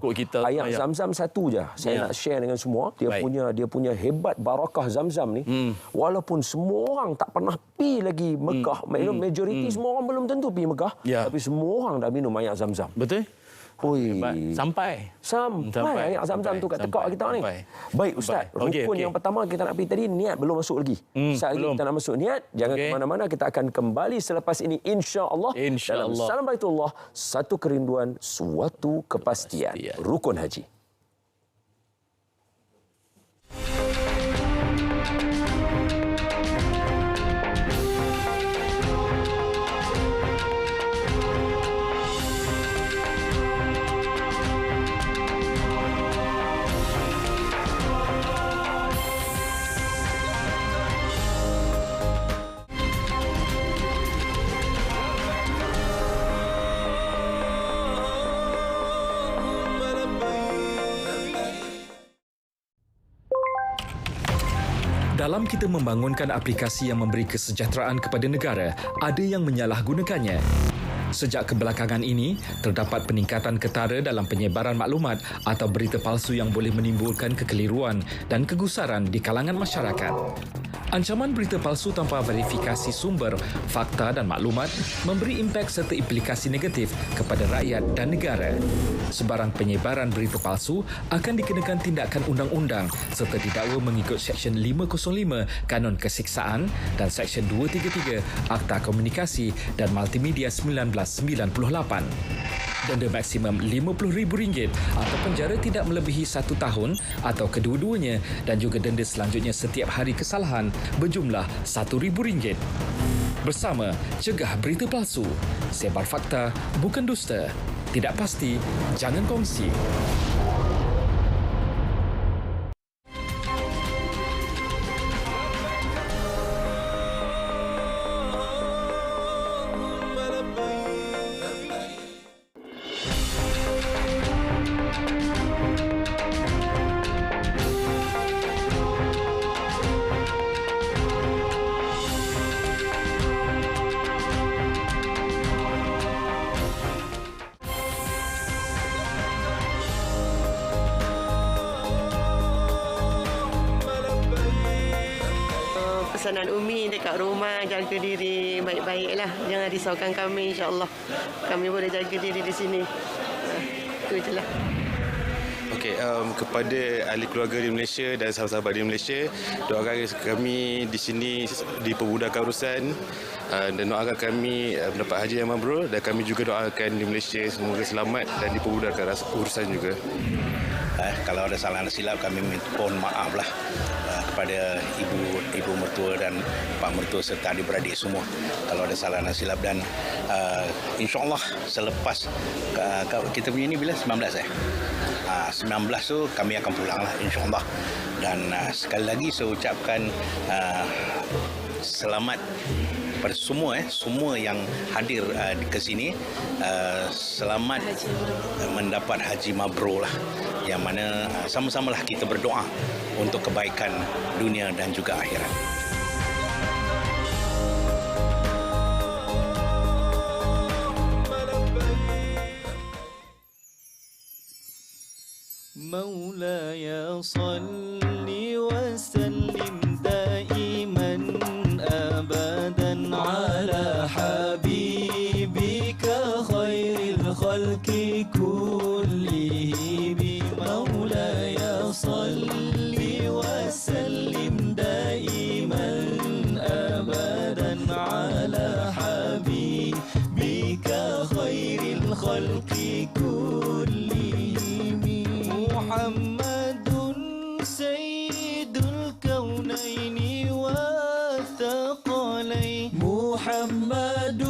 Kok kita ayat Zam-Zam satu je. Saya nak share dengan semua. Dia punya hebat barakah Zam-Zam ni. Walaupun semua orang tak pernah pi lagi Mekah. Majoriti semua orang belum tentu pi Mekah. Tapi semua orang dah minum ayat Zam-Zam. Betul. Sampai ayat Zam-Zam tu kat tekak kita ni. Baik Ustaz, rukun yang pertama kita nak pergi tadi, niat belum masuk lagi. Saat lagi kita nak masuk niat, jangan ke mana-mana, kita akan kembali selepas ini insya-Allah. Dalam Salam Baitullah, satu kerinduan, suatu kepastian. Rukun haji. Dalam kita membangunkan aplikasi yang memberi kesejahteraan kepada negara, ada yang menyalahgunakannya. Sejak kebelakangan ini, terdapat peningkatan ketara dalam penyebaran maklumat atau berita palsu yang boleh menimbulkan kekeliruan dan kegusaran di kalangan masyarakat. Ancaman berita palsu tanpa verifikasi sumber, fakta dan maklumat memberi impak serta implikasi negatif kepada rakyat dan negara. Sebarang penyebaran berita palsu akan dikenakan tindakan undang-undang serta didakwa mengikut Seksyen 505 Kanun Kesiksaan dan Seksyen 233 Akta Komunikasi dan Multimedia 1998. Denda maksimum RM50,000 atau penjara tidak melebihi 1 tahun atau kedua-duanya dan juga denda selanjutnya setiap hari kesalahan berjumlah RM1,000. Bersama, cegah berita palsu. Sebar fakta, bukan dusta. Tidak pasti, jangan kongsi. Pesanan Umi dekat rumah, jaga diri baik-baiklah. Jangan risaukan kami, insya-Allah. Kami boleh jaga diri di sini. Itu je lah. Okey, kepada ahli keluarga di Malaysia dan sahabat-sahabat di Malaysia, doakan kami di sini dipermudahkan urusan dan doakan kami mendapat haji yang mabrur, dan kami juga doakan di Malaysia semoga selamat dan dipermudahkan urusan juga. Kalau ada salah silap, kami mohon maaf lah kepada ibu mertua dan pak mertua serta adik-beradik semua kalau ada salah silap, dan insya-Allah selepas kita punya ni bila 19 19 tu kami akan pulang lah, insya-Allah. Dan sekali lagi saya ucapkan selamat kepada semua yang hadir ke sini. Selamat mendapat haji mabrur lah, yang mana sama-samalah kita berdoa untuk kebaikan dunia dan juga akhirat. مولاي صل وسلم دائما أبدا على حبيبك خير الخلق كلهم. مولاي صل وسلم دائما أبدا على حبيبك خير الخلق كلهم. محمد سيد الكونين والثقلين. محمد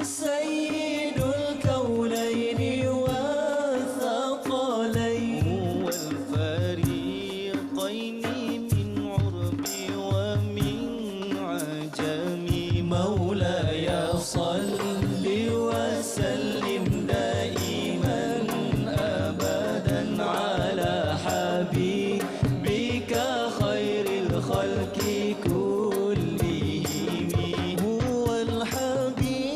سيد الكونين والثقلين والفريقين من عرب ومن عجم. مولاي صل وسلم دائما أبدا على حبيبك خير الخلق كلهم. هو الحبيب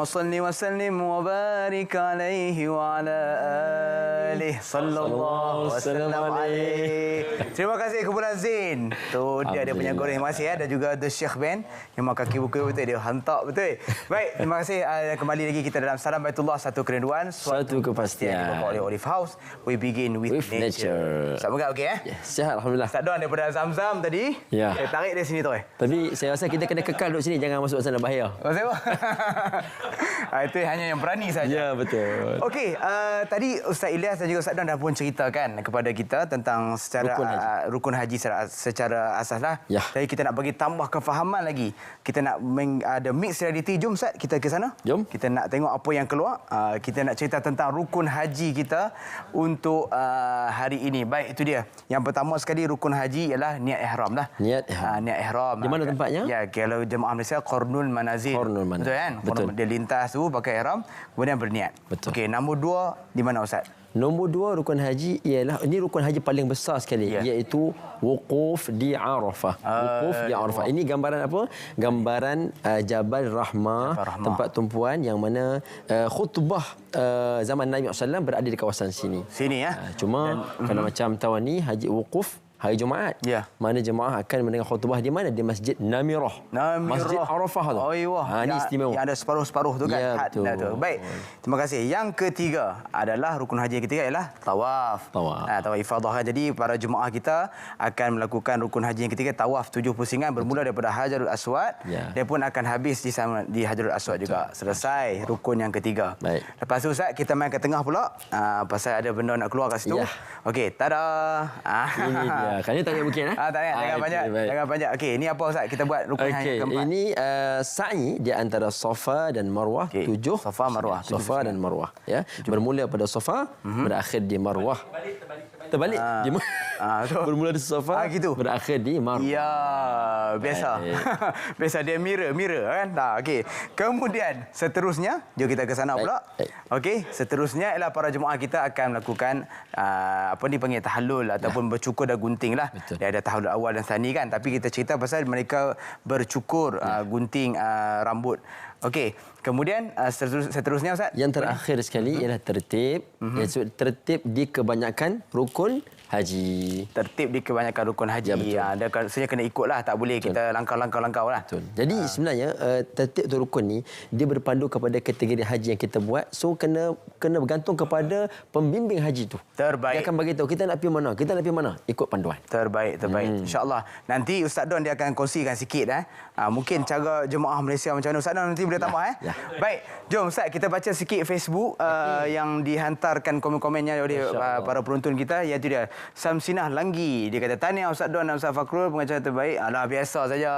Allahumma salli wa sallim wa barik alaihi wa ala alihi sallallahu wasallam alaihi. Terima kasih kumpulan Zain. Tu dia punya goreng. Terima kasih dan juga The Sheikh Band yang makan kaki buku betul dia hantar betul. Baik, terima kasih kembali lagi kita dalam Salam Baitullah, satu kerinduan, suatu kepastian. Dibawa oleh Olive House. We begin with nature. Sama enggak okey Sihat alhamdulillah. Ustaz Don daripada Zamzam tadi. Ya. Saya tarik dari sini tu Tapi saya rasa kita kena kekal duduk sini, jangan masuk sana, bahaya. Maksud apa? Itu hanya yang berani saja. Ya, betul. Okey, tadi Ustaz Ilyas dan juga Ustaz Don dah pun ceritakan kepada kita tentang secara rukun haji secara asas lah. Ya. Jadi kita nak bagi tambah kefahaman lagi. Kita nak ada mix reality. Jom Ustaz, kita ke sana. Jom. Kita nak tengok apa yang keluar. Kita nak cerita tentang rukun haji kita untuk hari ini. Baik, itu dia. Yang pertama sekali rukun haji ialah niat ihram lah. Niat ihram. Niat ihram. Di mana tempatnya? Ya, kalau jemaah Malaysia Qarnul Manazil. Betul kan? Betul. Dia lintas tu pakai ihram, kemudian berniat. Betul. Okey, nombor 2 di mana Ustaz? Nombor 2 rukun haji ialah, ini rukun haji paling besar sekali, iaitu wukuf di Arafah. Wukuf di Arafah. Ini gambaran apa? Gambaran Jabal Rahmah, tempat tumpuan yang mana khutbah zaman Nabi SAW berada di kawasan sini. Sini ya. Cuma kalau macam tahun ni haji wukuf hari Jumaat. Ya. Mana jemaah akan mendengar khutbah di mana? Di Masjid Namirah. Masjid Arafah tu. Oh, iya. Ini istimewa. Yang ada separuh-separuh tu kan? Ya, betul. Tu. Baik. Terima kasih. Yang ketiga adalah rukun haji ketiga ialah tawaf. Tawaf. Tawaf ifadah. Jadi para jemaah kita akan melakukan rukun haji yang ketiga, tawaf 7 pusingan bermula daripada Hajarul Aswad. Ya. Dia pun akan habis di Hajarul Aswad juga. Selesai rukun yang ketiga. Baik. Lepas tu Ustaz, kita main ke tengah pula. Pasal ada benda nak keluar kat situ. Ya. Okey, tada. Ini dia. Kan ni tak payah bukit tak payah. Jangan banyak. Jangan banyak. Okey, ini apa Ustaz? Kita buat rukun haji keempat. Ini sa'i di antara Safa dan Marwah. 7 Safa Marwah. Safa dan Marwah, ya. Bermula pada Safa, berakhir di Marwah. Terbalik. Bermula di Safa, gitu. Berakhir di Marwah. Ya, biasa. Biasa dia mirror kan. Okey. Kemudian seterusnya, jom kita ke sana pula. Okey, seterusnya ialah para jemaah kita akan melakukan panggil tahallul ataupun bercukur dan gunting lah. Dia ada tahallul awal dan tsani kan, tapi kita cerita pasal mereka bercukur gunting rambut. Okey, kemudian seterusnya Ustaz? Yang terakhir sekali ialah tertib. Tertib di kebanyakan rukun haji. Tertib di kebanyakan rukun haji. Ya, dia sebenarnya kena ikutlah, tak boleh kita langkah-langkah lah. Betul. Jadi sebenarnya tertib tu rukun ni dia berpandu kepada kategori haji yang kita buat. So kena bergantung kepada pembimbing haji tu. Terbaik. Dia akan bagi tahu kita nak pergi mana, kita nak pergi mana, ikut panduan. Terbaik. Insya-Allah. Nanti Ustaz Don dia akan kongsikan sikit mungkin cara jemaah Malaysia macam mana. Ustaz Don nanti boleh tambah Ya. Baik, jom Ustaz kita baca sikit Facebook yang dihantarkan komen-komennya oleh para penonton kita, iaitu dia Samsinah Langgi. Dia kata tahniah Ustaz Don dan Ustaz Fakrul, pengacara terbaik. Alah, biasa saja.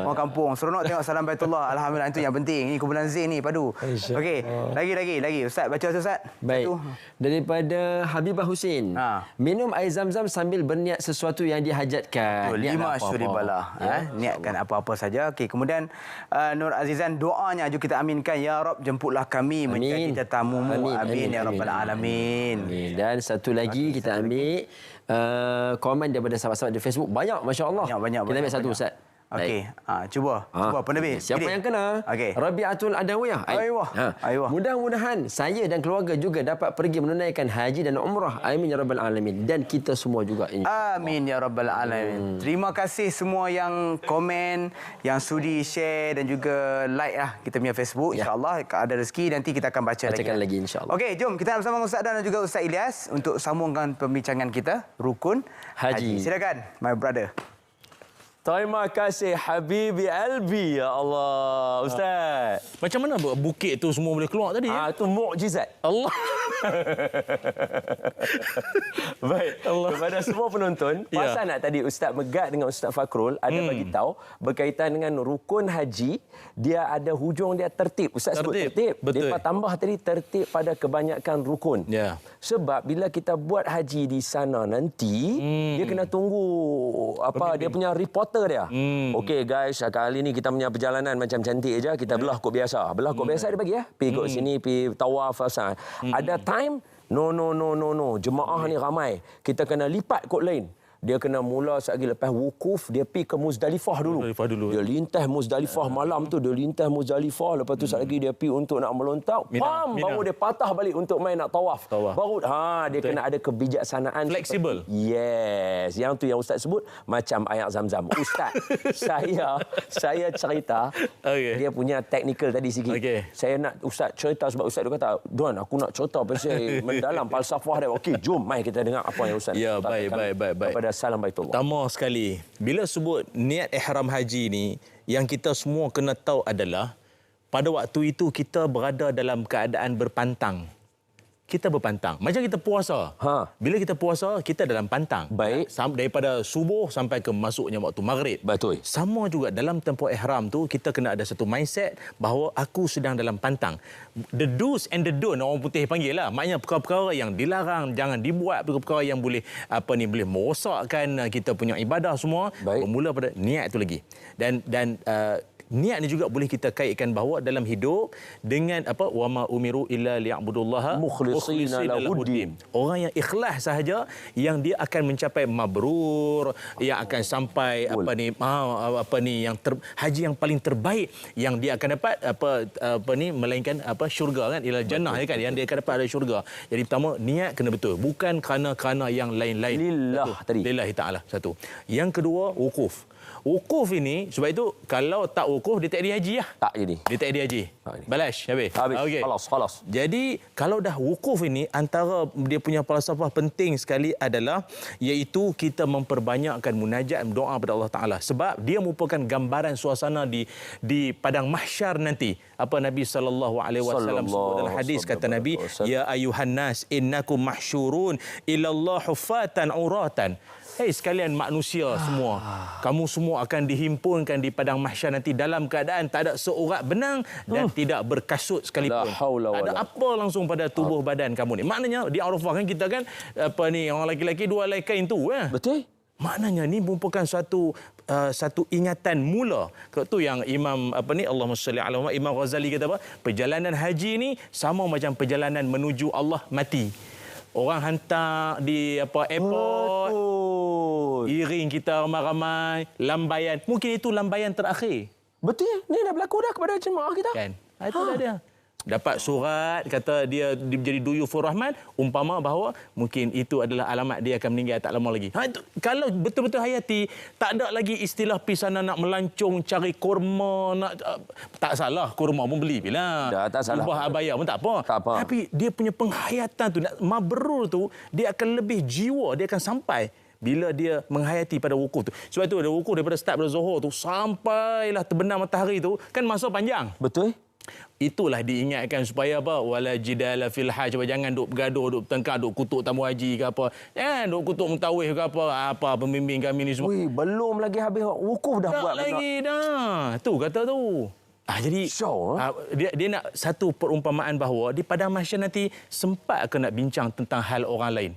Orang kampung seronok tengok Salam Baitullah. Alhamdulillah, itu yang penting. Ini kumpulan Zain ni padu. Okey, lagi Ustaz baca tu Ustaz. Baik. Daripada Habibah Husin. Minum air Zam-Zam sambil berniat sesuatu yang dihajatkan. 5 syuribalah. Niatkan apa-apa saja. Okey, kemudian Nur Azizan, doanya juga kita aminkan, ya Rab, jemputlah kami menjadi tetamu-Mu. Amin ya rabbal alamin. Dan satu lagi kita ambil komen daripada sahabat-sahabat di Facebook. Banyak, masya-Allah. Banyak. Kita ambil satu Ustaz. Okey, cuba penerbit. Siapa yang kena? Okey. Rabiatul Adawiyah. Aywa. Mudah-mudahan saya dan keluarga juga dapat pergi menunaikan haji dan umrah. Amin ya rabbal alamin. Dan kita semua juga, insya-Allah. Amin ya rabbal alamin. Terima kasih semua yang komen, yang sudi share dan juga like kita punya Facebook. Insya-Allah ada rezeki nanti kita akan bacakan lagi insya-Allah. Okey, jom kita bersama Ustaz Dan juga Ustaz Ilyas untuk sambungkan pembincangan kita rukun haji. Silakan my brother. Terima kasih Habibi Albi. Ya Allah, Ustaz. Macam mana bukit tu semua boleh keluar tadi? Itu mukjizat. Allah. Baik. Allah. Kepada semua penonton, pasal nak tadi Ustaz Megat dengan Ustaz Fakrul ada bagi tahu berkaitan dengan rukun haji, dia ada hujung dia tertib. Ustaz sebut tertib. Betul. Depa tambah tadi tertib pada kebanyakan rukun. Ya. Sebab bila kita buat haji di sana nanti, dia kena tunggu dia punya reporter dia. Okey guys, kali ni kita punya perjalanan macam cantik aja, kita belah kod biasa. Belah kod biasa dia bagi Pergi kod sini, pergi tawaf asal. Ada time No. Jemaah ni ramai. Kita kena lipat kod lain. Dia kena mula sekali lepas wukuf, dia pergi ke Muzdalifah dulu. Dia lintas Muzdalifah malam tu, dia lintas Muzdalifah, lepas tu sekali lagi dia pergi untuk nak melontak, baru dia patah balik untuk main nak tawaf. Baru dia kena ada kebijaksanaan. Fleksibel. Yes, yang tu yang ustaz sebut macam ayat Zam-Zam. Ustaz, saya cerita, dia punya teknikal tadi sikit. Saya nak ustaz cerita sebab ustaz dia kata, "Duan, aku nak cerita pasal mendalam falsafah dia." Okey, jom mai kita dengar apa yang ustaz. Ya, baik. Kepada Salam Baitullah. Pertama sekali, bila sebut niat ihram haji ni, yang kita semua kena tahu adalah pada waktu itu kita berada dalam keadaan berpantang. Kita berpantang. Macam kita puasa. Bila kita puasa, kita dalam pantang. Baik. Daripada subuh sampai ke masuknya waktu maghrib. Betul. Sama juga dalam tempoh ihram tu, kita kena ada satu mindset bahawa aku sedang dalam pantang. The do's and the don't, orang putih panggil lah. Maknanya perkara-perkara yang dilarang, jangan dibuat. Perkara-perkara yang boleh boleh merosakkan kita punya ibadah semua. Baik. Bermula pada niat tu lagi. Dan niat ni juga boleh kita kaitkan bahawa dalam hidup dengan wama umiru illa liya'budullaha mukhlishina lahuddin. Orang yang ikhlas sahaja yang dia akan mencapai mabrur, yang akan sampai yang haji yang paling terbaik yang dia akan dapat melainkan syurga kan, ila jannah kan, yang dia akan dapat ada syurga. Jadi pertama niat kena betul, bukan kerana yang lain-lain. Lillah tadi. Lillahi taala satu. Yang kedua wukuf. Wukuf ini, sebab itu kalau tak wukuf, dia tak ada haji lah. Tak jadi. Dia tak ada haji. Balash, habis. Okay. Khalas. Jadi, kalau dah wukuf ini, antara dia punya falsafah penting sekali adalah iaitu kita memperbanyakkan munajat, doa kepada Allah Ta'ala. Sebab dia merupakan gambaran suasana di padang mahsyar nanti. Apa Nabi SAW sebut dalam hadis, kata Nabi, Ya ayuhan nas, innakum mahsyurun ilallah hufatan uratan. Hei sekalian manusia semua, kamu semua akan dihimpunkan di padang mahsyar nanti dalam keadaan tak ada seurat benang dan tidak berkasut sekalipun. Tak ada apa langsung pada tubuh badan kamu ni. Maknanya di Arafah kan kita kan orang lelaki-lelaki dua helai kain tu. Betul. Maknanya ni merupakan satu ingatan mula. Tu yang Imam Allahumma salli ala Muhammad, Imam Ghazali kata apa? Perjalanan haji ni sama macam perjalanan menuju Allah mati. Orang hantar di airport, iring kita ramai-ramai, lambaian. Mungkin itu lambaian terakhir. Betul. Ni dah berlaku dah kepada jemaah kita. Kan? Itu dah dia. Dapat surat, kata dia menjadi duyufur rahman, umpama bahawa mungkin itu adalah alamat dia akan meninggal tak lama lagi. Itu, kalau betul-betul hayati, tak ada lagi istilah pergi sana nak melancong, cari kurma, tak salah, kurma pun beli bila. Tak salah. Ubah abaya pun tak apa. Tapi dia punya penghayatan tu, mabrur tu, dia akan lebih jiwa, dia akan sampai bila dia menghayati pada wukuf tu. Sebab itu ada wukuf daripada start pada Zuhur tu sampailah terbenam matahari tu, kan masa panjang. Betul. Itulah diingatkan supaya apa? Wala jidala fil hajj. Jangan duk bergaduh, duk bertengkar, duk kutuk tamu haji ke apa. Jangan duk kutuk mutawif ke apa pembimbing kami ni semua. Belum lagi habis wukuf dah buat. Tak lagi dah. Tu kata tu. Jadi dia nak satu perumpamaan bahawa di padang mahsyar nanti sempat ke nak bincang tentang hal orang lain.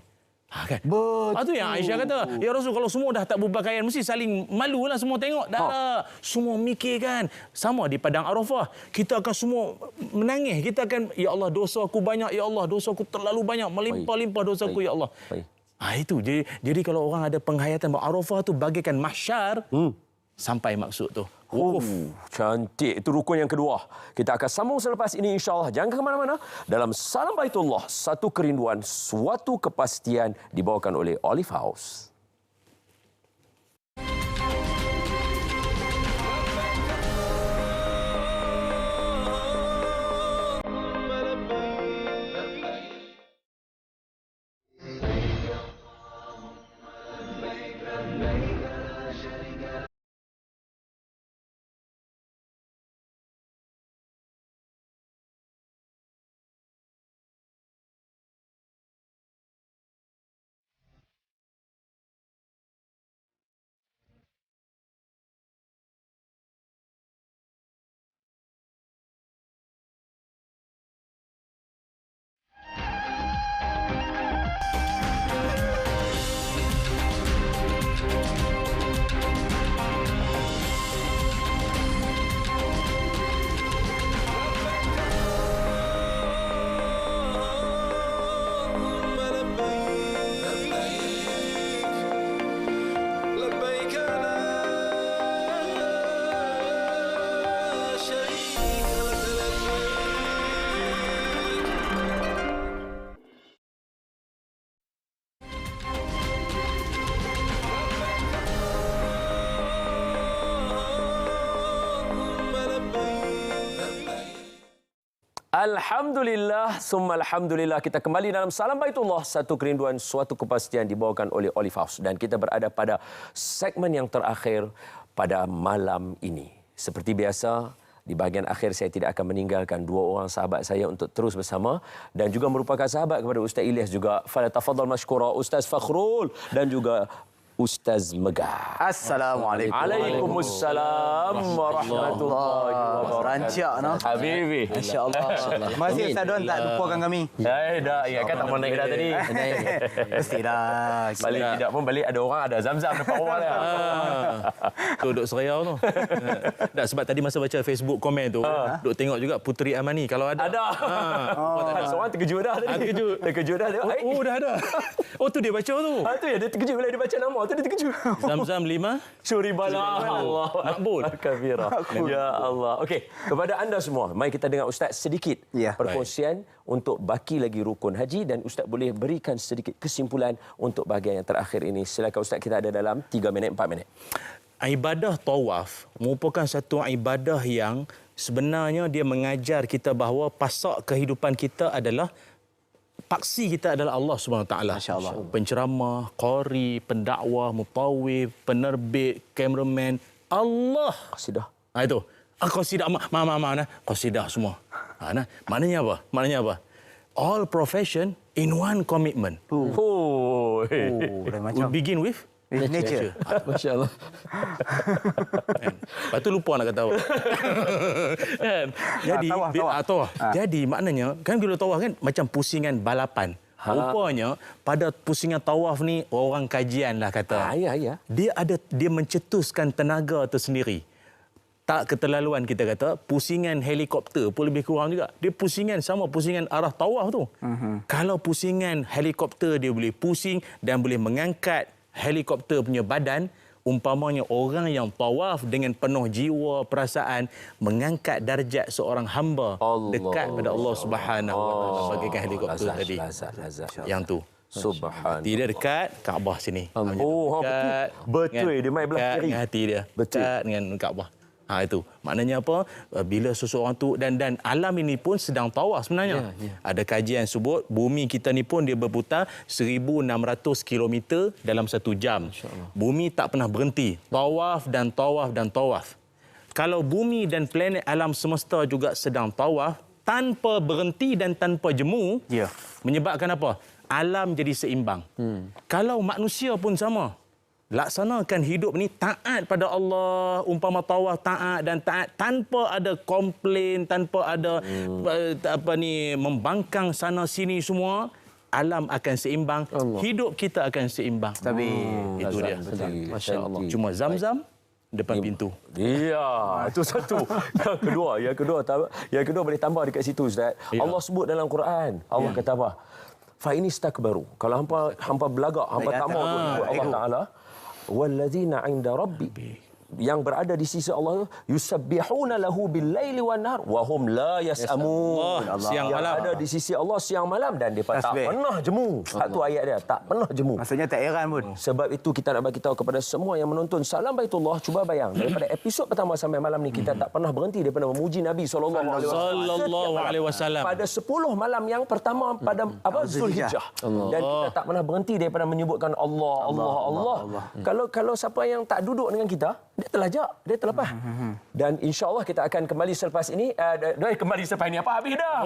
Kan? Betul. Itu yang Aisyah kata, ya Rasul, kalau semua dah tak berpakaian mesti saling malulah semua tengok. Dah semua mikir kan. Sama di padang Arafah, kita akan semua menangis. Kita akan, ya Allah dosa aku banyak, ya Allah dosa aku terlalu banyak, melimpah-limpah dosa aku ya Allah. Itu. Jadi kalau orang ada penghayatan bahawa Arafah tu bagaikan mahsyar, sampai maksud tu. Wukuf. Cantik. Itu rukun yang kedua. Kita akan sambung selepas ini insya-Allah. Jangan ke mana-mana. Dalam Salam Baitullah, satu kerinduan, suatu kepastian, dibawakan oleh Olive House. Alhamdulillah, summa alhamdulillah, kita kembali dalam Salam Baitullah, satu kerinduan, suatu kepastian, dibawakan oleh Olive House. Dan kita berada pada segmen yang terakhir pada malam ini. Seperti biasa, di bahagian akhir saya tidak akan meninggalkan dua orang sahabat saya untuk terus bersama dan juga merupakan sahabat kepada Ustaz Ilyas juga. Falyatafaddal mashkura Ustaz Fakhrul dan juga Ustaz Megah. Assalamualaikum. Waalaikumsalam warahmatullahi wabarakatuh. Rancak noh. Habibi. Masya-Allah. Terima kasih Ustaz Don tak lupakan kami. Dah, ya kan tak mau naik dah tadi. Mestilah. Balik tidak pun balik ada orang ada zam-zam depan orang dah. Duduk Serayau tu. Tak, sebab tadi masa baca Facebook komen tu, duk tengok juga Puteri Amani kalau ada. Ada. Seorang terkejut dah tadi. Terkejut dah. Oh, dah ada. Oh, tu dia baca tu. Tu ya, dia terkejut bila dia baca nama. Tu dia terkejut. Zam-zam 5. Syuribala. Allah. Makbul. Kabira. Ya Allah. Okey, kepada anda semua, mari kita dengar Ustaz sedikit perkongsian untuk baki lagi rukun haji dan Ustaz boleh berikan sedikit kesimpulan untuk bahagian yang terakhir ini. Silakan Ustaz, kita ada dalam 3 minit, 4 minit. Ibadah tawaf merupakan satu ibadah yang sebenarnya dia mengajar kita bahawa pasak kehidupan kita adalah paksi kita adalah Allah Subhanahu Wa Taala. Masya-Allah. Penceramah, qari, pendakwah, mutawif, penerbit, kameraman, Allah. Qasidah. Itu. Qasidah mana? Qasidah semua. Nah, maknanya apa? Maknanya apa? All profession in one commitment. We begin with nature. Masya-Allah. Lepas tu lupa nak kata apa. Kan? Jadi tawaf. Jadi maknanya kan bila tawaf kan macam pusingan balapan. Rupanya pada pusingan tawaf ni orang kajian lah kata. Dia mencetuskan tenaga tersendiri. Tak keterlaluan kita kata, pusingan helikopter pun lebih kurang juga. Dia pusingan sama pusingan arah tawaf tu. Kalau pusingan helikopter dia boleh pusing dan boleh mengangkat helikopter punya badan, umpamanya orang yang tawaf dengan penuh jiwa, perasaan, mengangkat darjat seorang hamba dekat pada Allah Subhanahu Wa Taala bagaikan helikopter tadi. Yang tu. Subhanallah. Dia dekat Kaabah sini. Betul. Dia main belah kiri. Dengan hati dia. Dekat dengan Kaabah. Itu maknanya apa, bila seseorang tu dan alam ini pun sedang tawaf sebenarnya. Ada kajian sebut bumi kita ni pun dia berputar 1600 km dalam 1 jam. Bumi tak pernah berhenti, tawaf dan tawaf dan tawaf. Kalau bumi dan planet alam semesta juga sedang tawaf tanpa berhenti dan tanpa jemu, menyebabkan apa? Alam jadi seimbang. Kalau manusia pun sama, laksanakan hidup ni taat pada Allah, umpama tawaf taat dan taat tanpa ada komplain, tanpa ada membangkang sana sini semua, alam akan seimbang, hidup kita akan seimbang. Itu dia. Masya-Allah. Cuma zam-zam depan pintu. Ya, itu satu. Yang kedua boleh tambah dekat situ Ustaz. Allah sebut dalam Quran. Allah kata apa? Fa inistakbaru. Kalau hampa belagak, hampa tak mau ikut Allah Taala, walladzina 'inda rabbi, yang berada di sisi Allah, yusabbihuna lahu bil-laili wan-nahar wa hum la yas'amun. Siang malam ada di sisi Allah siang malam dan depa tak pernah jemu. Satu ayat dia, tak pernah jemu. Maksudnya tak heran pun. Sebab itu kita nak bagi tahu kepada semua yang menonton Salam Baitullah, cuba bayang daripada episod pertama sampai malam ni kita tak pernah berhenti daripada memuji Nabi sallallahu alaihi wasallam. Pada 10 malam yang pertama pada Zulhijjah. Dan kita tak pernah berhenti daripada menyebutkan Allah. Kalau siapa yang tak duduk dengan kita, dia terlajak, dia terlepas. Dan insya-Allah kita akan kembali selepas ini. Kembali selepas ini apa? Habis dah.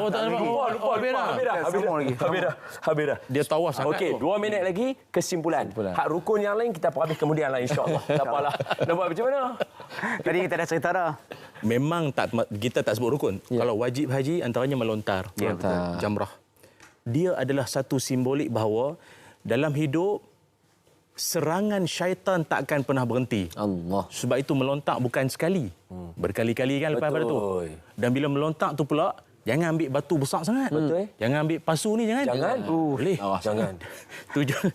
Habis dah. Dia tawaf sangat. Okey, 2 minit lagi kesimpulan. Hak rukun yang lain kita habis kemudian lah insya-Allah. Tak apalah. Nak buat macam mana? Tadi kita dah cerita dah. Memang kita tak sebut rukun. Kalau wajib haji antaranya melontar. Jamrah. Dia adalah satu simbolik bahawa dalam hidup serangan syaitan tak akan pernah berhenti. Sebab itu melontak bukan sekali. Berkali-kali kan lepas pada tu. Dan bila melontak tu pula, jangan ambil batu besar sangat. Jangan ambil pasu ni, jangan. Boleh. Jangan.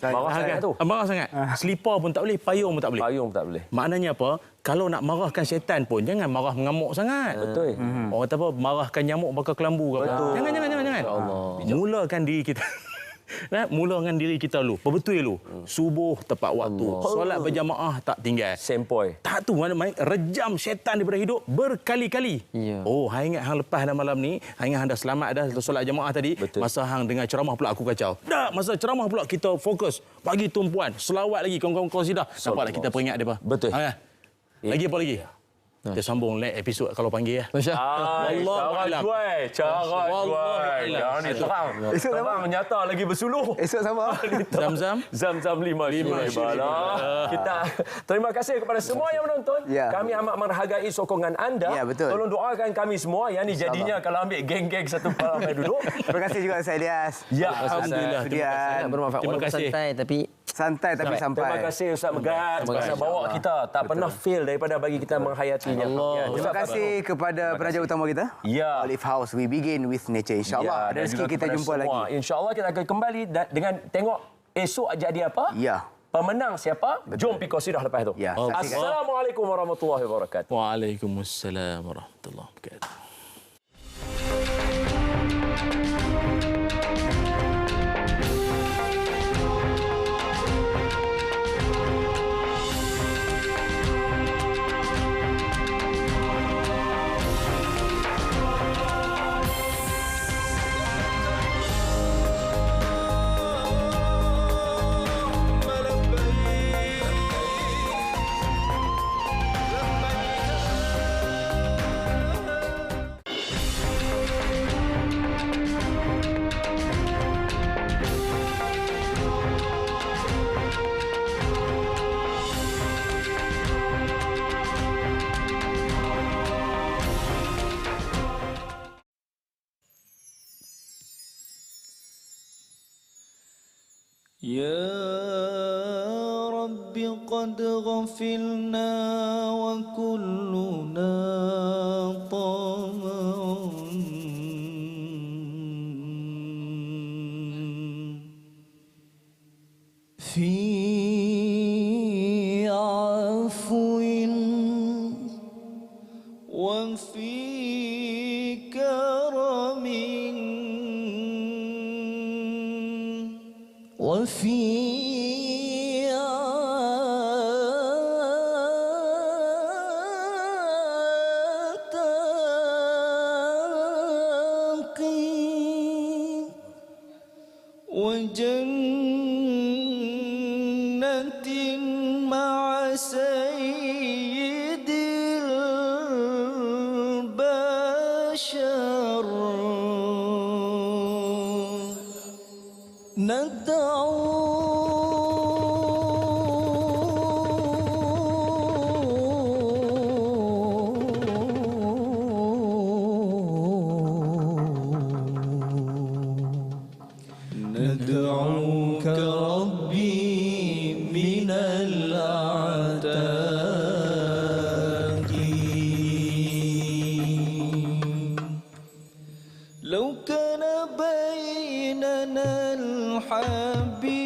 Marah sangat tu. Marah sangat. Selipar pun tak boleh, payung pun tak boleh. Maknanya apa? Kalau nak marahkan syaitan pun jangan marah mengamuk sangat. Orang kata apa? Marahkan nyamuk bakal kelambu ke apa. Jangan. Mulakan diri kita. Mula dengan diri kita dulu. Betul dulu. Subuh tepat waktu. Solat berjamaah tak tinggal. Sempoi. Tak tu mana main rejam syaitan daripada hidup berkali-kali. Ya. Oh, hang ingat hang lepas dah malam ni, hang ingat hang dah selamat dah solat jamaah tadi. Betul. Masa hang dengar ceramah pula aku kacau. Dah, masa ceramah pula kita fokus. Bagi tumpuan, selawat lagi kawan-kawan qasidah. Nampaklah kita peringat depa. Betul. Lagi apa lagi? Kita sambung next episod kalau panggil ya. Cara jual. Jangan ni terang. Terang nyata lagi bersuluh. Esok sama. Zam-zam 5. Kita terima kasih kepada semua yang menonton. Ya. Kami amat menghargai sokongan anda. Ya, betul. Tolong doakan kami semua. Yang ni jadinya kalau ambil geng-geng satu malam main duduk. Terima kasih juga saya Ilyas. Ya, alhamdulillah. Bermanfaat. Terima kasih. Santai tapi sampai. Terima kasih Ustaz Megat pasal bawa kita. Tak pernah fail daripada bagi kita menghayatinya. Ya, Terima kasih kepada penaja utama kita. Ya. Olive House, we begin with nature. InsyaAllah. dan Ada rezeki juga kita kepada jumpa semua. lagi. InsyaAllah kita akan kembali dengan tengok esok jadi apa. Ya. Pemenang siapa? Jom pergi qasidah lepas tu. Ya. Assalamualaikum warahmatullahi wabarakatuh. Waalaikumsalam warahmatullahi wabarakatuh. يا رب قد غفلنا وكلنا طمع في عفو وفي كرم وفي وجنة مع سيد البشر ندعوك ربي من الأعداء لو كان بيننا الحبيب